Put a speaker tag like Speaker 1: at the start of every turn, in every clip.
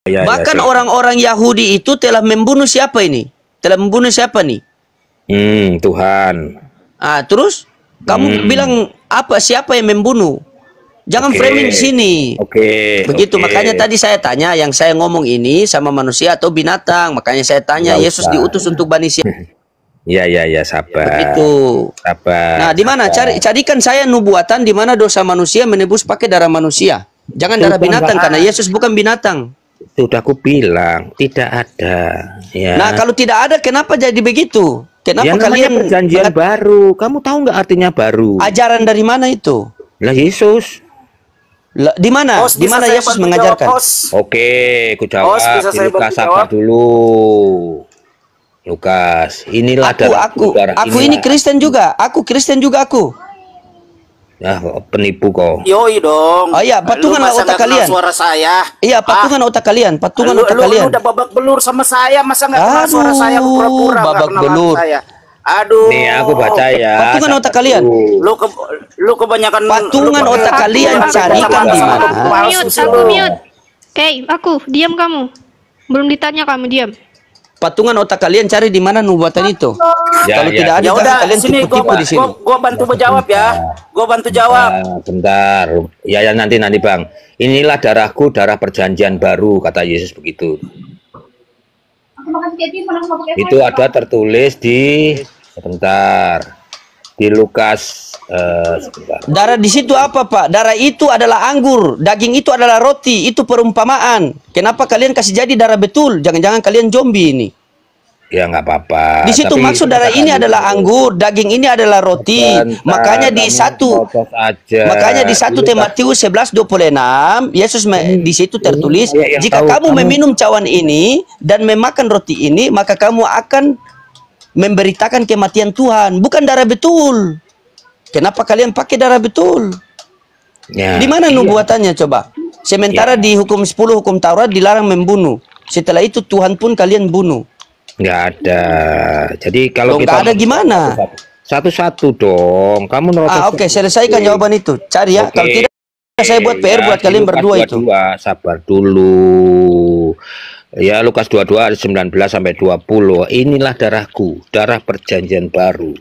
Speaker 1: Ya,
Speaker 2: Bahkan
Speaker 1: ya,
Speaker 2: orang-orang Yahudi itu telah membunuh siapa ini? Telah membunuh siapa nih?
Speaker 1: Tuhan.
Speaker 2: Terus kamu bilang apa? Siapa yang membunuh? Jangan framing di sini. Begitu, makanya tadi saya tanya, yang saya ngomong ini sama manusia atau binatang? Makanya saya tanya, Yesus diutus untuk Bani siapa?
Speaker 1: Ya, sabar.
Speaker 2: Begitu.
Speaker 1: Sabar.
Speaker 2: Nah, di mana? Carikan saya nubuatan di mana dosa manusia menebus pakai darah manusia. Jangan darah binatang, karena Yesus bukan binatang.
Speaker 1: Sudah aku bilang tidak ada. Ya.
Speaker 2: Nah, kalau tidak ada, kenapa jadi begitu? Kenapa kalian
Speaker 1: perjanjian baru? Kamu tahu nggak artinya baru?
Speaker 2: Ajaran dari mana itu?
Speaker 1: Lah Yesus.
Speaker 2: Di mana? Di mana Yesus mengajarkan?
Speaker 1: Oke, aku jawab. Lukas, sabar dulu. Lukas, inilah
Speaker 2: aku ini Kristen juga. Aku Kristen juga aku.
Speaker 1: Ya, penipu kau.
Speaker 3: Yoi dong.
Speaker 2: Oh iya, patungan otak kalian.
Speaker 3: Suara saya.
Speaker 2: Iya, patungan otak kalian. Patungan otak kalian.
Speaker 3: Lu udah babak belur sama saya, masa nggak kenal suara saya? Pura-pura
Speaker 2: babak belur.
Speaker 3: Aduh.
Speaker 1: Nih aku baca ya.
Speaker 2: Patungan otak kalian.
Speaker 3: Lu kebanyakan.
Speaker 2: Patungan otak kalian carikan di mana?
Speaker 4: Aku mute. Aku diam kamu. Belum ditanya kamu diam.
Speaker 2: Patungan otak kalian cari di mana nubuatan itu. Kalau tidak ada,
Speaker 3: ya udah,
Speaker 2: kalian
Speaker 3: sini
Speaker 2: tipu-tipu di sini.
Speaker 3: Gua bantu menjawab ya. Gua bantu jawab.
Speaker 1: Bentar. Ya nanti Bang. Inilah darahku, darah perjanjian baru, kata Yesus begitu. Itu ada tertulis di di Lukas.
Speaker 2: Darah di situ apa, Pak? Darah itu adalah anggur, daging itu adalah roti, itu perumpamaan. Kenapa kalian kasih jadi darah betul? Jangan-jangan kalian zombie ini.
Speaker 1: Ya nggak apa-apa.
Speaker 2: Di situ maksud darah ini adalah anggur, daging ini adalah roti. Makanya di satu Timotius 11:26 Yesus di situ tertulis, jika kamu meminum cawan ini dan memakan roti ini, maka kamu akan memberitakan kematian Tuhan, bukan darah betul. Kenapa kalian pakai darah betul?
Speaker 1: Ya,
Speaker 2: di mana nubuatannya coba? Sementara di hukum 10 hukum Taurat dilarang membunuh. Setelah itu Tuhan pun kalian bunuh.
Speaker 1: Nggak ada. Jadi kalau kita
Speaker 2: ada gimana?
Speaker 1: Satu-satu dong. Kamu
Speaker 2: oke, selesaikan jawaban itu. Cari ya. Kalau tidak saya buat PR buat kalian berdua itu.
Speaker 1: Sabar dulu. Ya, Lukas 22 ayat 19 sampai 20. Inilah darahku, darah perjanjian baru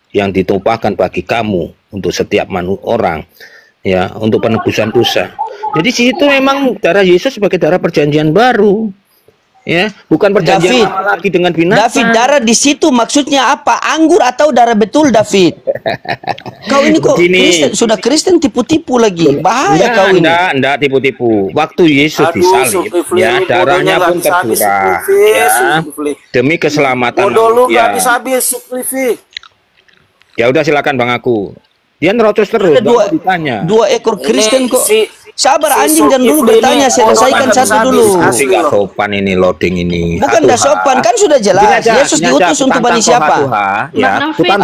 Speaker 1: yang ditumpahkan bagi kamu untuk setiap orang, ya, untuk penebusan dosa. Jadi situ memang darah Yesus sebagai darah perjanjian baru, ya, bukan perjanjian lagi dengan binatang.
Speaker 2: David, darah di situ maksudnya apa? Anggur atau darah betul, David? Kau ini kok Kristen, sudah Kristen tipu-tipu lagi. Bahaya kau ini.
Speaker 1: Enggak tipu-tipu. Waktu Yesus disalib, ya, darahnya pun tercurah, ya, demi keselamatan manusia. Ya udah silakan Bang aku. Dia nerocos terus.
Speaker 2: Dua ekor Kristen kok. Sabar anjing, dan dulu bertanya, selesaikan satu dulu.
Speaker 1: Tidak sopan ini loading ini.
Speaker 2: Bukan tidak sopan, kan sudah jelas. Yesus diutus untuk Bani siapa?
Speaker 1: Ya, bukan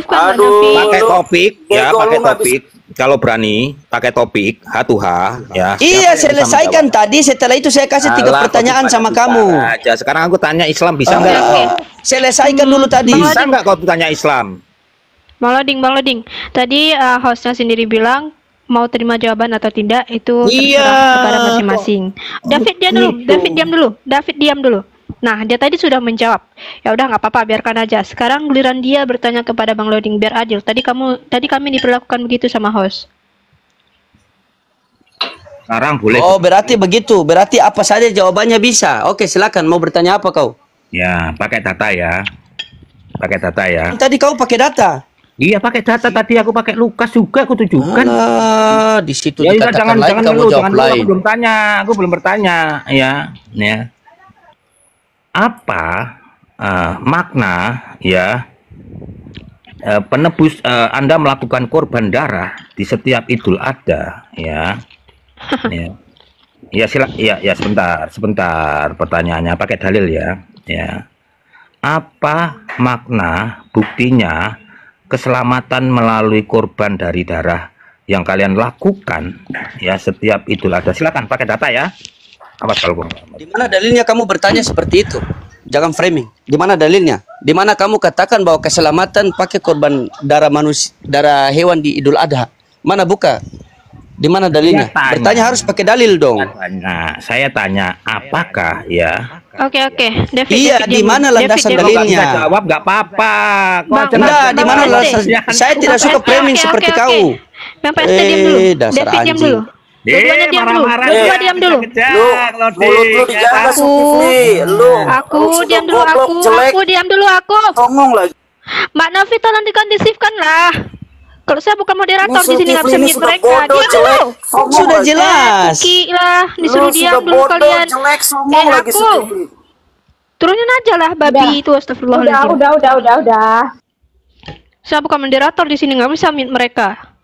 Speaker 1: pakai topik, ya, pakai topik. Kalau berani pakai topik H2H, ya.
Speaker 2: Iya, selesaikan tadi. Setelah itu saya kasih 3 pertanyaan sama kamu.
Speaker 1: Sekarang aku tanya Islam bisa nggak?
Speaker 2: Selesaikan dulu tadi.
Speaker 1: Bisa nggak kau tanya Islam?
Speaker 4: Bang Loding. Tadi hostnya sendiri bilang mau terima jawaban atau tidak itu terserah kepada masing-masing. David diam dulu. Nah, dia tadi sudah menjawab. Ya udah nggak apa-apa, biarkan aja. Sekarang giliran dia bertanya kepada Bang Loding biar adil. Tadi kami diperlakukan begitu sama host.
Speaker 1: Sekarang boleh.
Speaker 2: Oh, berarti begitu. Berarti apa saja jawabannya bisa. Oke, silakan. Mau bertanya apa kau?
Speaker 1: Ya, pakai data ya. Pakai data ya.
Speaker 2: Tadi kau pakai data.
Speaker 1: Iya, pakai data. Tadi aku pakai Lukas juga, aku tunjukkan.
Speaker 2: Di situ
Speaker 1: ya,
Speaker 2: dikatakan lain, kamu jawab lain.
Speaker 1: Aku belum bertanya, ya. Apa makna, ya, penebus Anda melakukan korban darah di setiap Idul Adha, ya. Ya, sebentar. Pertanyaannya pakai dalil ya. Apa makna buktinya keselamatan melalui korban dari darah yang kalian lakukan, ya, setiap Idul Adha? Silakan pakai data ya. Awas kalau
Speaker 2: di mana dalilnya kamu bertanya seperti itu? Jangan framing. Di mana dalilnya? Di mana kamu katakan bahwa keselamatan pakai korban darah manusia, darah hewan di Idul Adha? Mana buka? Di mana dalilnya? Bertanya harus pakai dalil dong.
Speaker 1: Nah, saya tanya, apakah ya?
Speaker 4: Oke. David.
Speaker 2: Iya, di mana landasan dalilnya?
Speaker 1: Nggak jawab nggak apa-apa.
Speaker 2: Enggak, di mana landasan? Saya tidak suka framing seperti kau.
Speaker 4: Bang PST diam dulu.
Speaker 2: Dasar
Speaker 4: David diam
Speaker 2: anjing.
Speaker 4: dulu. Dua-duanya diam dulu. Dua diam dulu.
Speaker 3: Mulut lu dijaga Zulkifli. Lu.
Speaker 4: Aku diam dulu. Aku diam dulu.
Speaker 3: Ngomong lagi.
Speaker 4: Mbak Novi tolong dikondisifkan lah. Kalau saya bukan moderator di sini nggak bisa mute mereka.
Speaker 3: Bodoh,
Speaker 4: Diam
Speaker 3: jelek.
Speaker 4: dulu.
Speaker 2: Sudah jelas.
Speaker 4: Ki lah, disuruh
Speaker 3: Lu
Speaker 4: diam
Speaker 3: sudah
Speaker 4: dulu
Speaker 3: bodoh,
Speaker 4: kalian.
Speaker 3: jelek, sombong lagi
Speaker 4: Aku.
Speaker 3: Zulkifli.
Speaker 4: Turunin aja lah babi itu, astagfirullahaladzim.
Speaker 5: Udah.
Speaker 4: Saya bukan moderator di sini, nggak bisa mute mereka.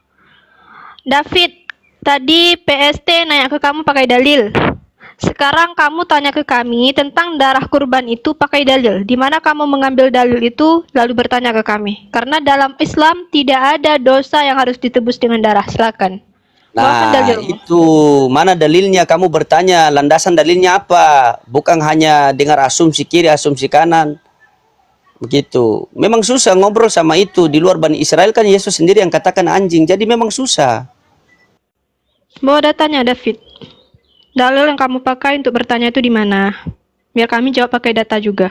Speaker 4: David, tadi PST nanya ke kamu pakai dalil. Sekarang kamu tanya ke kami tentang darah kurban itu pakai dalil. Di mana kamu mengambil dalil itu lalu bertanya ke kami? Karena dalam Islam tidak ada dosa yang harus ditebus dengan darah. Silakan.
Speaker 2: Nah, itu mana dalilnya? Kamu bertanya landasan dalilnya apa? Bukan hanya dengar asumsi kiri, asumsi kanan. Begitu. Memang susah ngobrol sama itu. Di luar Bani Israel kan Yesus sendiri yang katakan anjing. Jadi memang susah.
Speaker 4: Bawa datanya, David. Dalil yang kamu pakai untuk bertanya itu di mana? Biar kami jawab pakai data juga.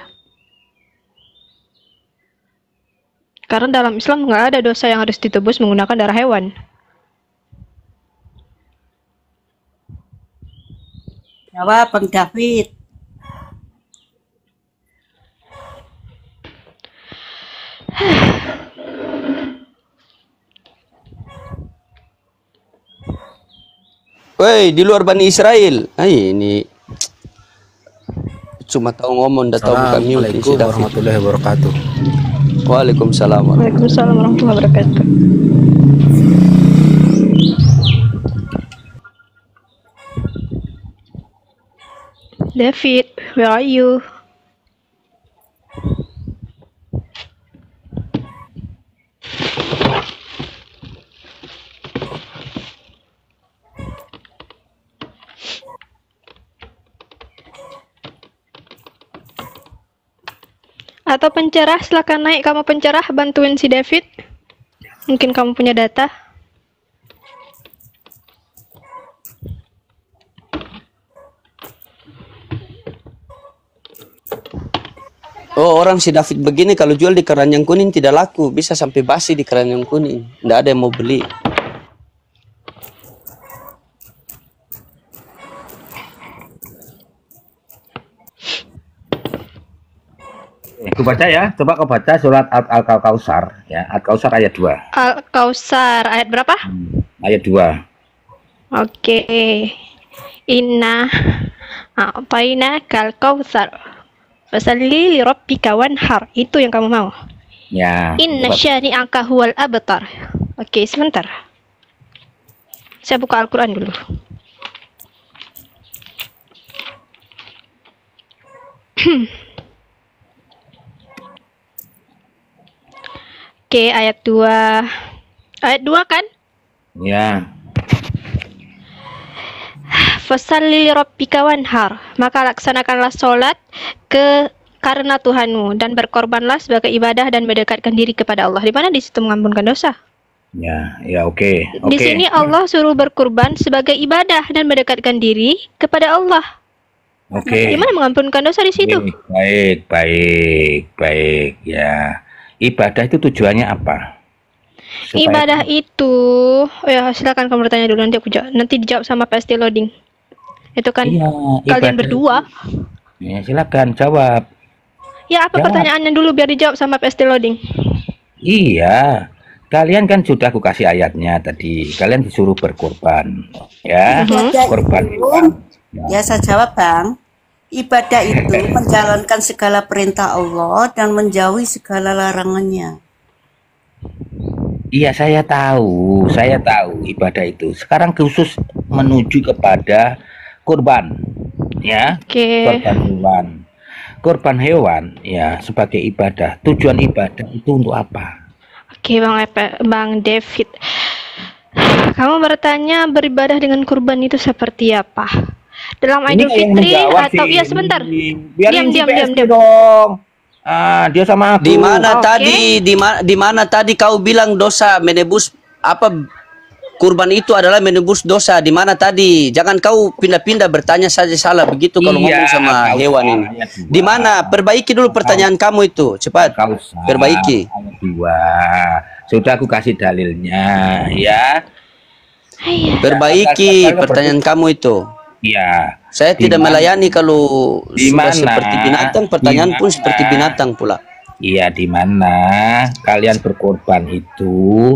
Speaker 4: Karena dalam Islam nggak ada dosa yang harus ditebus menggunakan darah hewan.
Speaker 5: Jawab, Bang David.
Speaker 2: Woi, di luar Bani Israel. Ini cuma tahu ngomong, dah tahu bukan mute.
Speaker 6: Assalamualaikum warahmatullahi wabarakatuh.
Speaker 2: Waalaikumsalam.
Speaker 4: Waalaikumsalam warahmatullahi wabarakatuh. David, where are you? Atau pencerah, silakan naik kamu pencerah, bantuin si David. Mungkin kamu punya data.
Speaker 2: Oh, orang si David begini kalau jual di keranjang kuning tidak laku, bisa sampai basi di keranjang kuning. Tidak ada yang mau beli.
Speaker 1: Aku baca ya, coba kau baca surat Al-Kausar ya, Al-Kausar ayat 2.
Speaker 4: Al-Kausar ayat berapa?
Speaker 1: Ayat 2.
Speaker 4: Oke. Inna a'tayna kal kausar. Fasalli li rabbika wanhar. Itu yang kamu mau.
Speaker 1: Ya.
Speaker 4: Inna syani'aka huwal abtar. Oke, sebentar. Saya buka Al-Qur'an dulu. Oke, ayat 2. Ayat 2 kan?
Speaker 1: Ya.
Speaker 4: Fasalli li rabbika wanhar. Maka laksanakanlah sholat karena Tuhanmu dan berkorbanlah sebagai ibadah dan mendekatkan diri kepada Allah. Di mana di situ mengampunkan dosa?
Speaker 1: Ya, oke.
Speaker 4: Di sini Allah suruh berkurban sebagai ibadah dan mendekatkan diri kepada Allah.
Speaker 1: Oke.
Speaker 4: Di mana mengampunkan dosa di situ?
Speaker 1: Baik. Ya. Ibadah itu tujuannya apa?
Speaker 4: Ibadah itu, ya silakan kamu bertanya dulu, nanti aku jawab. Nanti dijawab sama PST loading. Itu kan kalian berdua.
Speaker 1: Ya, silakan jawab.
Speaker 4: Ya, apa pertanyaannya dulu biar dijawab sama PST loading?
Speaker 1: Iya. Kalian kan sudah aku kasih ayatnya tadi. Kalian disuruh berkorban, ya. Korban.
Speaker 5: Ya, saya jawab, Bang. Ibadah itu menjalankan segala perintah Allah dan menjauhi segala larangannya.
Speaker 1: Iya, saya tahu ibadah itu. Sekarang khusus menuju kepada kurban, ya. Kurban hewan, ya, sebagai ibadah. Tujuan ibadah itu untuk apa?
Speaker 4: Oke, Bang David. Kamu bertanya beribadah dengan kurban itu seperti apa? Dalam Idul Fitri atau iya sebentar. Diam
Speaker 1: dong. Dia sama aku.
Speaker 2: Di mana tadi kau bilang dosa menebus apa kurban itu adalah menebus dosa. Di mana tadi? Jangan kau pindah-pindah bertanya saja salah begitu kalau ngomong sama hewan ini. Di mana? Perbaiki dulu pertanyaan kamu itu. Cepat. Perbaiki.
Speaker 1: Ayat 2. Sudah aku kasih dalilnya, ya.
Speaker 2: Perbaiki pertanyaan kamu itu.
Speaker 1: Ya.
Speaker 2: Saya tidak melayani kalau sudah seperti binatang. Pertanyaan pun seperti binatang pula.
Speaker 1: Iya, di mana kalian berkorban itu,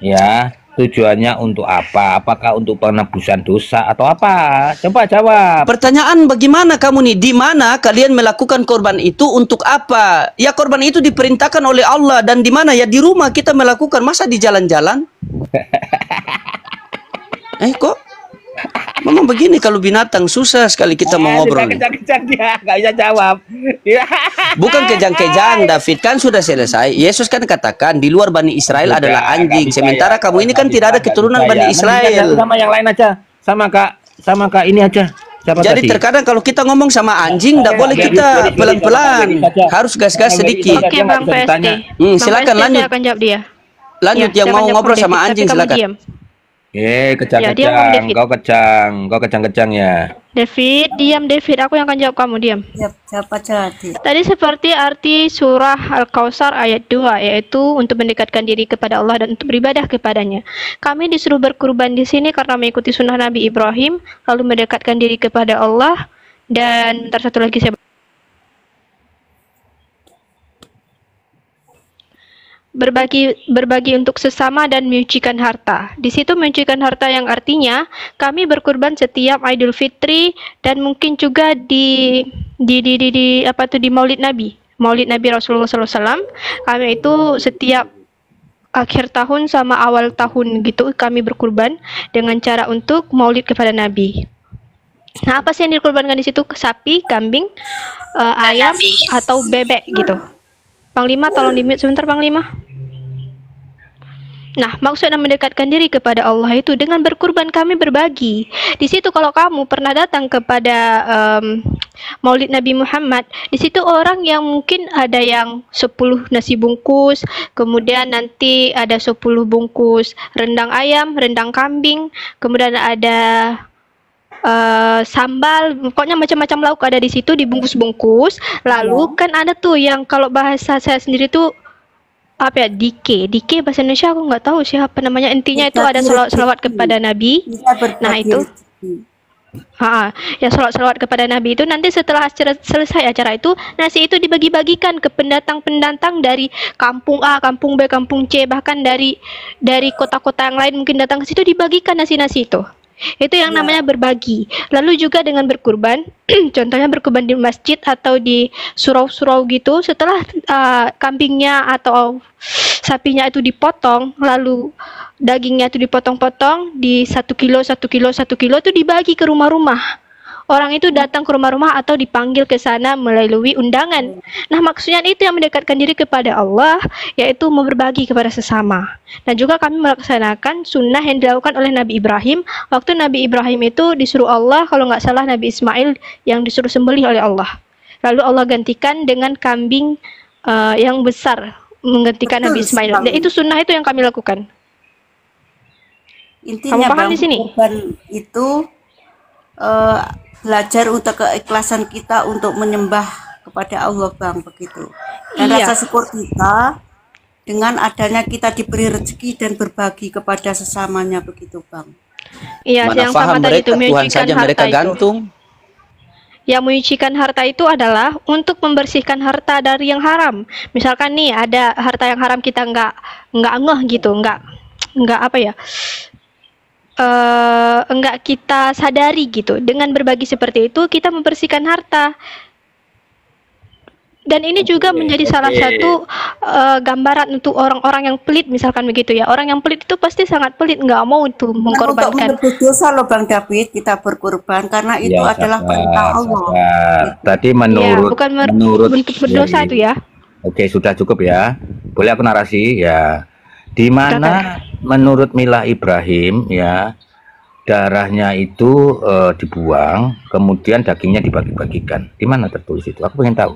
Speaker 1: ya, tujuannya untuk apa? Apakah untuk penebusan dosa atau apa? Coba jawab.
Speaker 2: Pertanyaan bagaimana kamu nih? Di mana kalian melakukan korban itu untuk apa? Ya korban itu diperintahkan oleh Allah, dan di mana? Ya di rumah kita melakukan, masa di jalan-jalan? Kok? Memang begini kalau binatang, susah sekali kita mau ngobrol.
Speaker 1: Kejang-kejang dia nggak bisa jawab.
Speaker 2: Bukan kejang-kejang, David, kan sudah selesai. Yesus kan katakan di luar Bani Israel adalah anjing. Sementara kamu ini kan tidak ada keturunan Bani Israel.
Speaker 1: Sama yang lain aja, sama kak ini aja.
Speaker 2: Jadi terkadang kalau kita ngomong sama anjing, tidak boleh kita pelan-pelan, harus gas-gas sedikit.
Speaker 4: Oke, Bang PST.
Speaker 2: Silakan lanjut.
Speaker 4: Akan jawab dia.
Speaker 2: Lanjut yang mau ngobrol sama anjing, silakan.
Speaker 1: Kejang-kejang, kau kejang-kejang ya.
Speaker 4: David, diam David, aku yang akan jawab, kamu diam.
Speaker 5: Jawab aja.
Speaker 4: Tadi seperti arti surah Al-Kautsar ayat 2, yaitu untuk mendekatkan diri kepada Allah dan untuk beribadah kepadanya. Kami disuruh berkurban di sini karena mengikuti sunnah Nabi Ibrahim, lalu mendekatkan diri kepada Allah, dan satu lagi saya berbagi untuk sesama dan menyucikan harta. Di situ menyucikan harta yang artinya kami berkurban setiap Idul Fitri dan mungkin juga di Maulid Nabi Rasulullah SAW. Kami itu setiap akhir tahun sama awal tahun gitu kami berkurban dengan cara untuk maulid kepada Nabi. Nah, apa sih yang dikurbankan di situ? Sapi, kambing, ayam atau bebek gitu. Panglima, tolong di-mute sebentar, Panglima. Nah, maksudnya mendekatkan diri kepada Allah itu dengan berkurban, kami berbagi. Di situ kalau kamu pernah datang kepada Maulid Nabi Muhammad, di situ orang yang mungkin ada yang 10 nasi bungkus, kemudian nanti ada 10 bungkus rendang ayam, rendang kambing, kemudian ada sambal, pokoknya macam-macam lauk ada di situ dibungkus-bungkus. Lalu kan ada tuh yang kalau bahasa saya sendiri tuh apa ya, dike bahasa Indonesia aku nggak tahu siapa namanya, intinya itu ada selawat kepada Nabi. Nah itu ya selawat kepada Nabi itu nanti setelah selesai acara itu, nasi itu dibagi-bagikan ke pendatang-pendatang dari kampung A, kampung B, kampung C, bahkan dari kota-kota yang lain mungkin datang ke situ, dibagikan nasi-nasi itu. Itu yang namanya berbagi. Lalu juga dengan berkurban, contohnya berkurban di masjid atau di surau-surau gitu, setelah kambingnya atau sapinya itu dipotong, lalu dagingnya itu dipotong-potong di 1 kilo itu dibagi ke rumah-rumah. Orang itu datang ke rumah-rumah atau dipanggil ke sana melalui undangan. Nah, maksudnya itu yang mendekatkan diri kepada Allah, yaitu berbagi kepada sesama. Dan juga kami melaksanakan sunnah yang dilakukan oleh Nabi Ibrahim. Waktu Nabi Ibrahim itu disuruh Allah, kalau nggak salah Nabi Ismail yang disuruh sembelih oleh Allah. Lalu Allah gantikan dengan kambing yang besar, menggantikan Nabi Ismail. Dan itu sunnah itu yang kami lakukan.
Speaker 5: Intinya
Speaker 4: kamu paham di sini?
Speaker 5: Itu belajar untuk keikhlasan kita untuk menyembah kepada Allah, Bang, begitu. Dan rasa syukur kita dengan adanya kita diberi rezeki dan berbagi kepada sesamanya, begitu, Bang.
Speaker 4: Iya, yang sama tadi itu menyucikan harta
Speaker 2: gantung.
Speaker 4: Yang menyucikan harta itu adalah untuk membersihkan harta dari yang haram. Misalkan nih ada harta yang haram kita nggak ngeh gitu, nggak apa ya? Enggak kita sadari gitu. Dengan berbagi seperti itu kita membersihkan harta. Dan ini juga menjadi salah satu gambaran untuk orang-orang yang pelit, misalkan begitu ya. Orang yang pelit itu pasti sangat pelit, nggak mau itu mengkorbankan.
Speaker 5: Untuk berdosa loh, Bang David, kita berkorban karena itu adalah perintah Allah.
Speaker 1: Tadi menurut
Speaker 4: bentuk berdosa itu ya.
Speaker 1: Oke, sudah cukup ya. Boleh aku narasi ya. Di mana menurut milah Ibrahim ya, darahnya itu dibuang, kemudian dagingnya dibagi-bagikan. Di mana tertulis itu? Aku pengen tahu.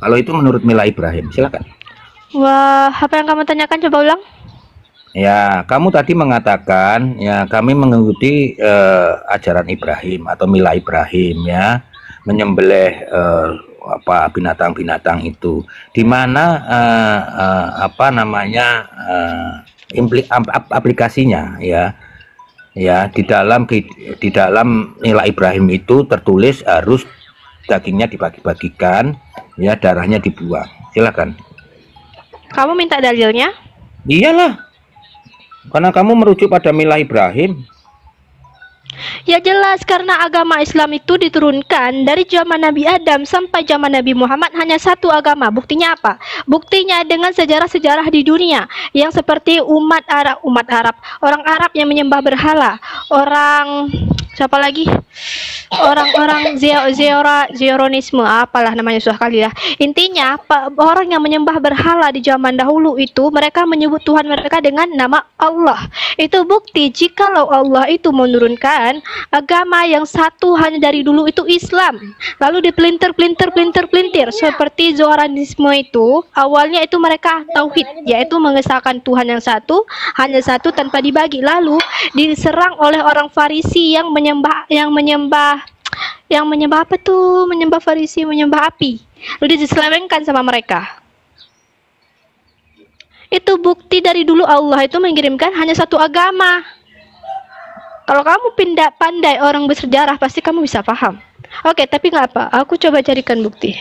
Speaker 1: Kalau itu menurut milah Ibrahim, silakan.
Speaker 4: Wah, apa yang kamu tanyakan, coba ulang?
Speaker 1: Ya, kamu tadi mengatakan ya kami mengikuti ajaran Ibrahim atau milah Ibrahim ya, menyembelih apa binatang-binatang itu. Di mana apa namanya aplikasinya ya. Ya, di dalam milah Ibrahim itu tertulis harus dagingnya dibagi-bagikan, ya darahnya dibuang. Silakan.
Speaker 4: Kamu minta dalilnya?
Speaker 1: Iyalah. Karena kamu merujuk pada milah Ibrahim.
Speaker 4: Ya jelas, karena agama Islam itu diturunkan dari zaman Nabi Adam sampai zaman Nabi Muhammad hanya satu agama. Buktinya apa? Buktinya dengan sejarah-sejarah di dunia yang seperti umat Arab, orang Arab yang menyembah berhala, orang siapa lagi? Orang-orang Zionisme, apalah namanya susah kali ya. Intinya orang yang menyembah berhala di zaman dahulu itu mereka menyebut Tuhan mereka dengan nama Allah. Itu bukti jikalau Allah itu menurunkan agama yang satu hanya dari dulu itu Islam, lalu dipelintir seperti Zoroastrianisme itu. Awalnya itu mereka tauhid, yaitu mengesahkan Tuhan yang satu, hanya satu tanpa dibagi, lalu diserang oleh orang Farisi yang menyembah apa tuh? Menyembah Farisi, menyembah api. Lalu diselewengkan sama mereka. Itu bukti dari dulu Allah itu mengirimkan hanya satu agama. Kalau kamu pandai orang bersejarah, pasti kamu bisa paham. Oke, tapi nggak apa. Aku coba carikan bukti.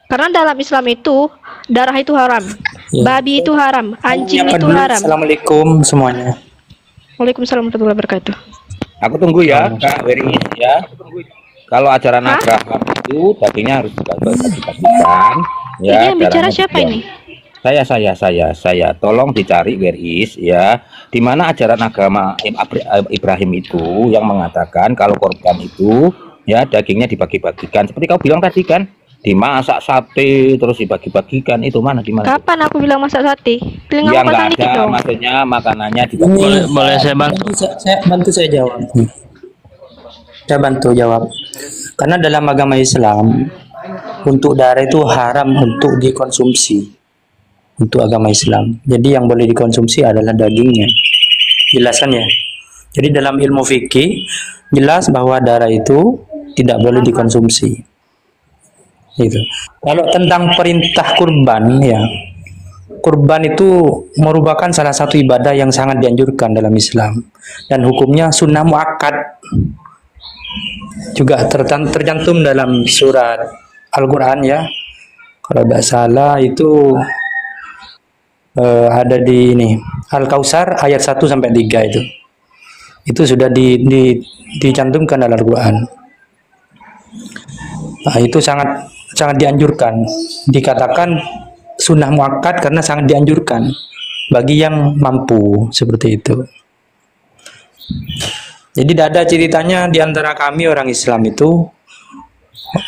Speaker 4: Karena dalam Islam itu darah itu haram, babi itu haram, anjing itu haram.
Speaker 6: Assalamualaikum semuanya.
Speaker 4: Waalaikumsalam warahmatullahi wabarakatuh.
Speaker 1: Aku tunggu ya, Kak Weri ya. Kalau ajaran Abraham itu dagingnya harus dibagi-bagikan. Ya,
Speaker 4: ini yang bicara siapa ini?
Speaker 1: Saya. Tolong dicari Weris ya. Di mana ajaran agama Ibrahim itu yang mengatakan kalau korban itu ya dagingnya dibagi-bagikan. Seperti kau bilang tadi kan, dimasak sate terus dibagi-bagikan, itu mana di mana?
Speaker 4: Kapan aku bilang masak sate?
Speaker 1: Ya nggak ada, maksudnya makanannya
Speaker 6: boleh saya bantu saya jawab. Saya bantu jawab. Karena dalam agama Islam untuk darah itu haram untuk dikonsumsi. Untuk agama Islam. Jadi yang boleh dikonsumsi adalah dagingnya. Jelasan ya. Jadi dalam ilmu fikih jelas bahwa darah itu tidak boleh dikonsumsi. Gitu. Kalau tentang perintah kurban ya, kurban itu merupakan salah satu ibadah yang sangat dianjurkan dalam Islam dan hukumnya sunnah muakkad, juga tercantum dalam surat Al-Quran ya. Kalau tidak salah itu ada di ini Al-Kausar ayat 1 sampai 3 itu sudah dicantumkan dalam Al-Quran. Nah, itu sangat dianjurkan, dikatakan sunnah muakkad karena sangat dianjurkan bagi yang mampu seperti itu. Jadi tidak ada ceritanya di antara kami orang Islam itu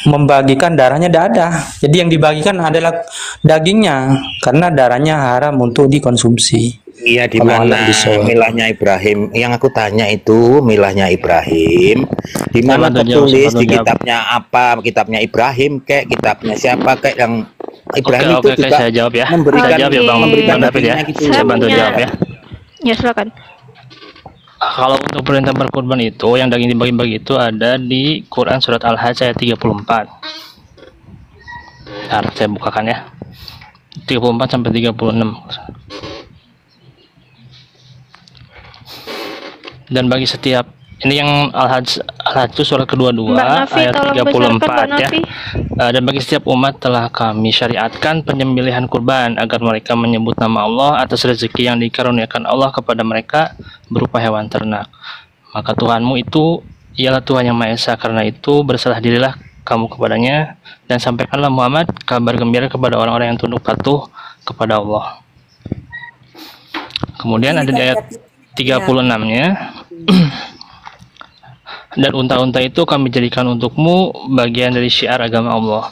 Speaker 6: membagikan darahnya, tidak ada. Jadi yang dibagikan adalah dagingnya karena darahnya haram untuk dikonsumsi.
Speaker 1: Iya, di mana milahnya Ibrahim? Yang aku tanya itu milahnya Ibrahim. Di mana tertulis di kitabnya apa? Kitabnya Ibrahim kayak kitabnya siapa kayak yang Ibrahim itu juga
Speaker 6: saya jawab ya.
Speaker 1: memberikan
Speaker 6: David ya. Saya bantu jawab ya.
Speaker 4: Ya, silakan.
Speaker 6: Kalau untuk perintah berkurban itu yang daging dibagi-bagi itu ada di Quran surat Al-Hajj ayat 34. Nah, saya bukakan ya. 34 sampai 36. Dan bagi setiap ini yang Al-Hajj itu surat kedua-dua ayat 34 ya. Dan bagi setiap umat telah kami syariatkan penyembelihan kurban agar mereka menyebut nama Allah atas rezeki yang dikaruniakan Allah kepada mereka berupa hewan ternak. Maka Tuhanmu itu ialah Tuhan yang Maha Esa, karena itu berserah dirilah kamu kepadanya dan sampaikanlah Muhammad kabar gembira kepada orang-orang yang tunduk patuh kepada Allah. Kemudian ada di ayat 36-nya. Dan unta-unta itu kami jadikan untukmu bagian dari syiar agama Allah.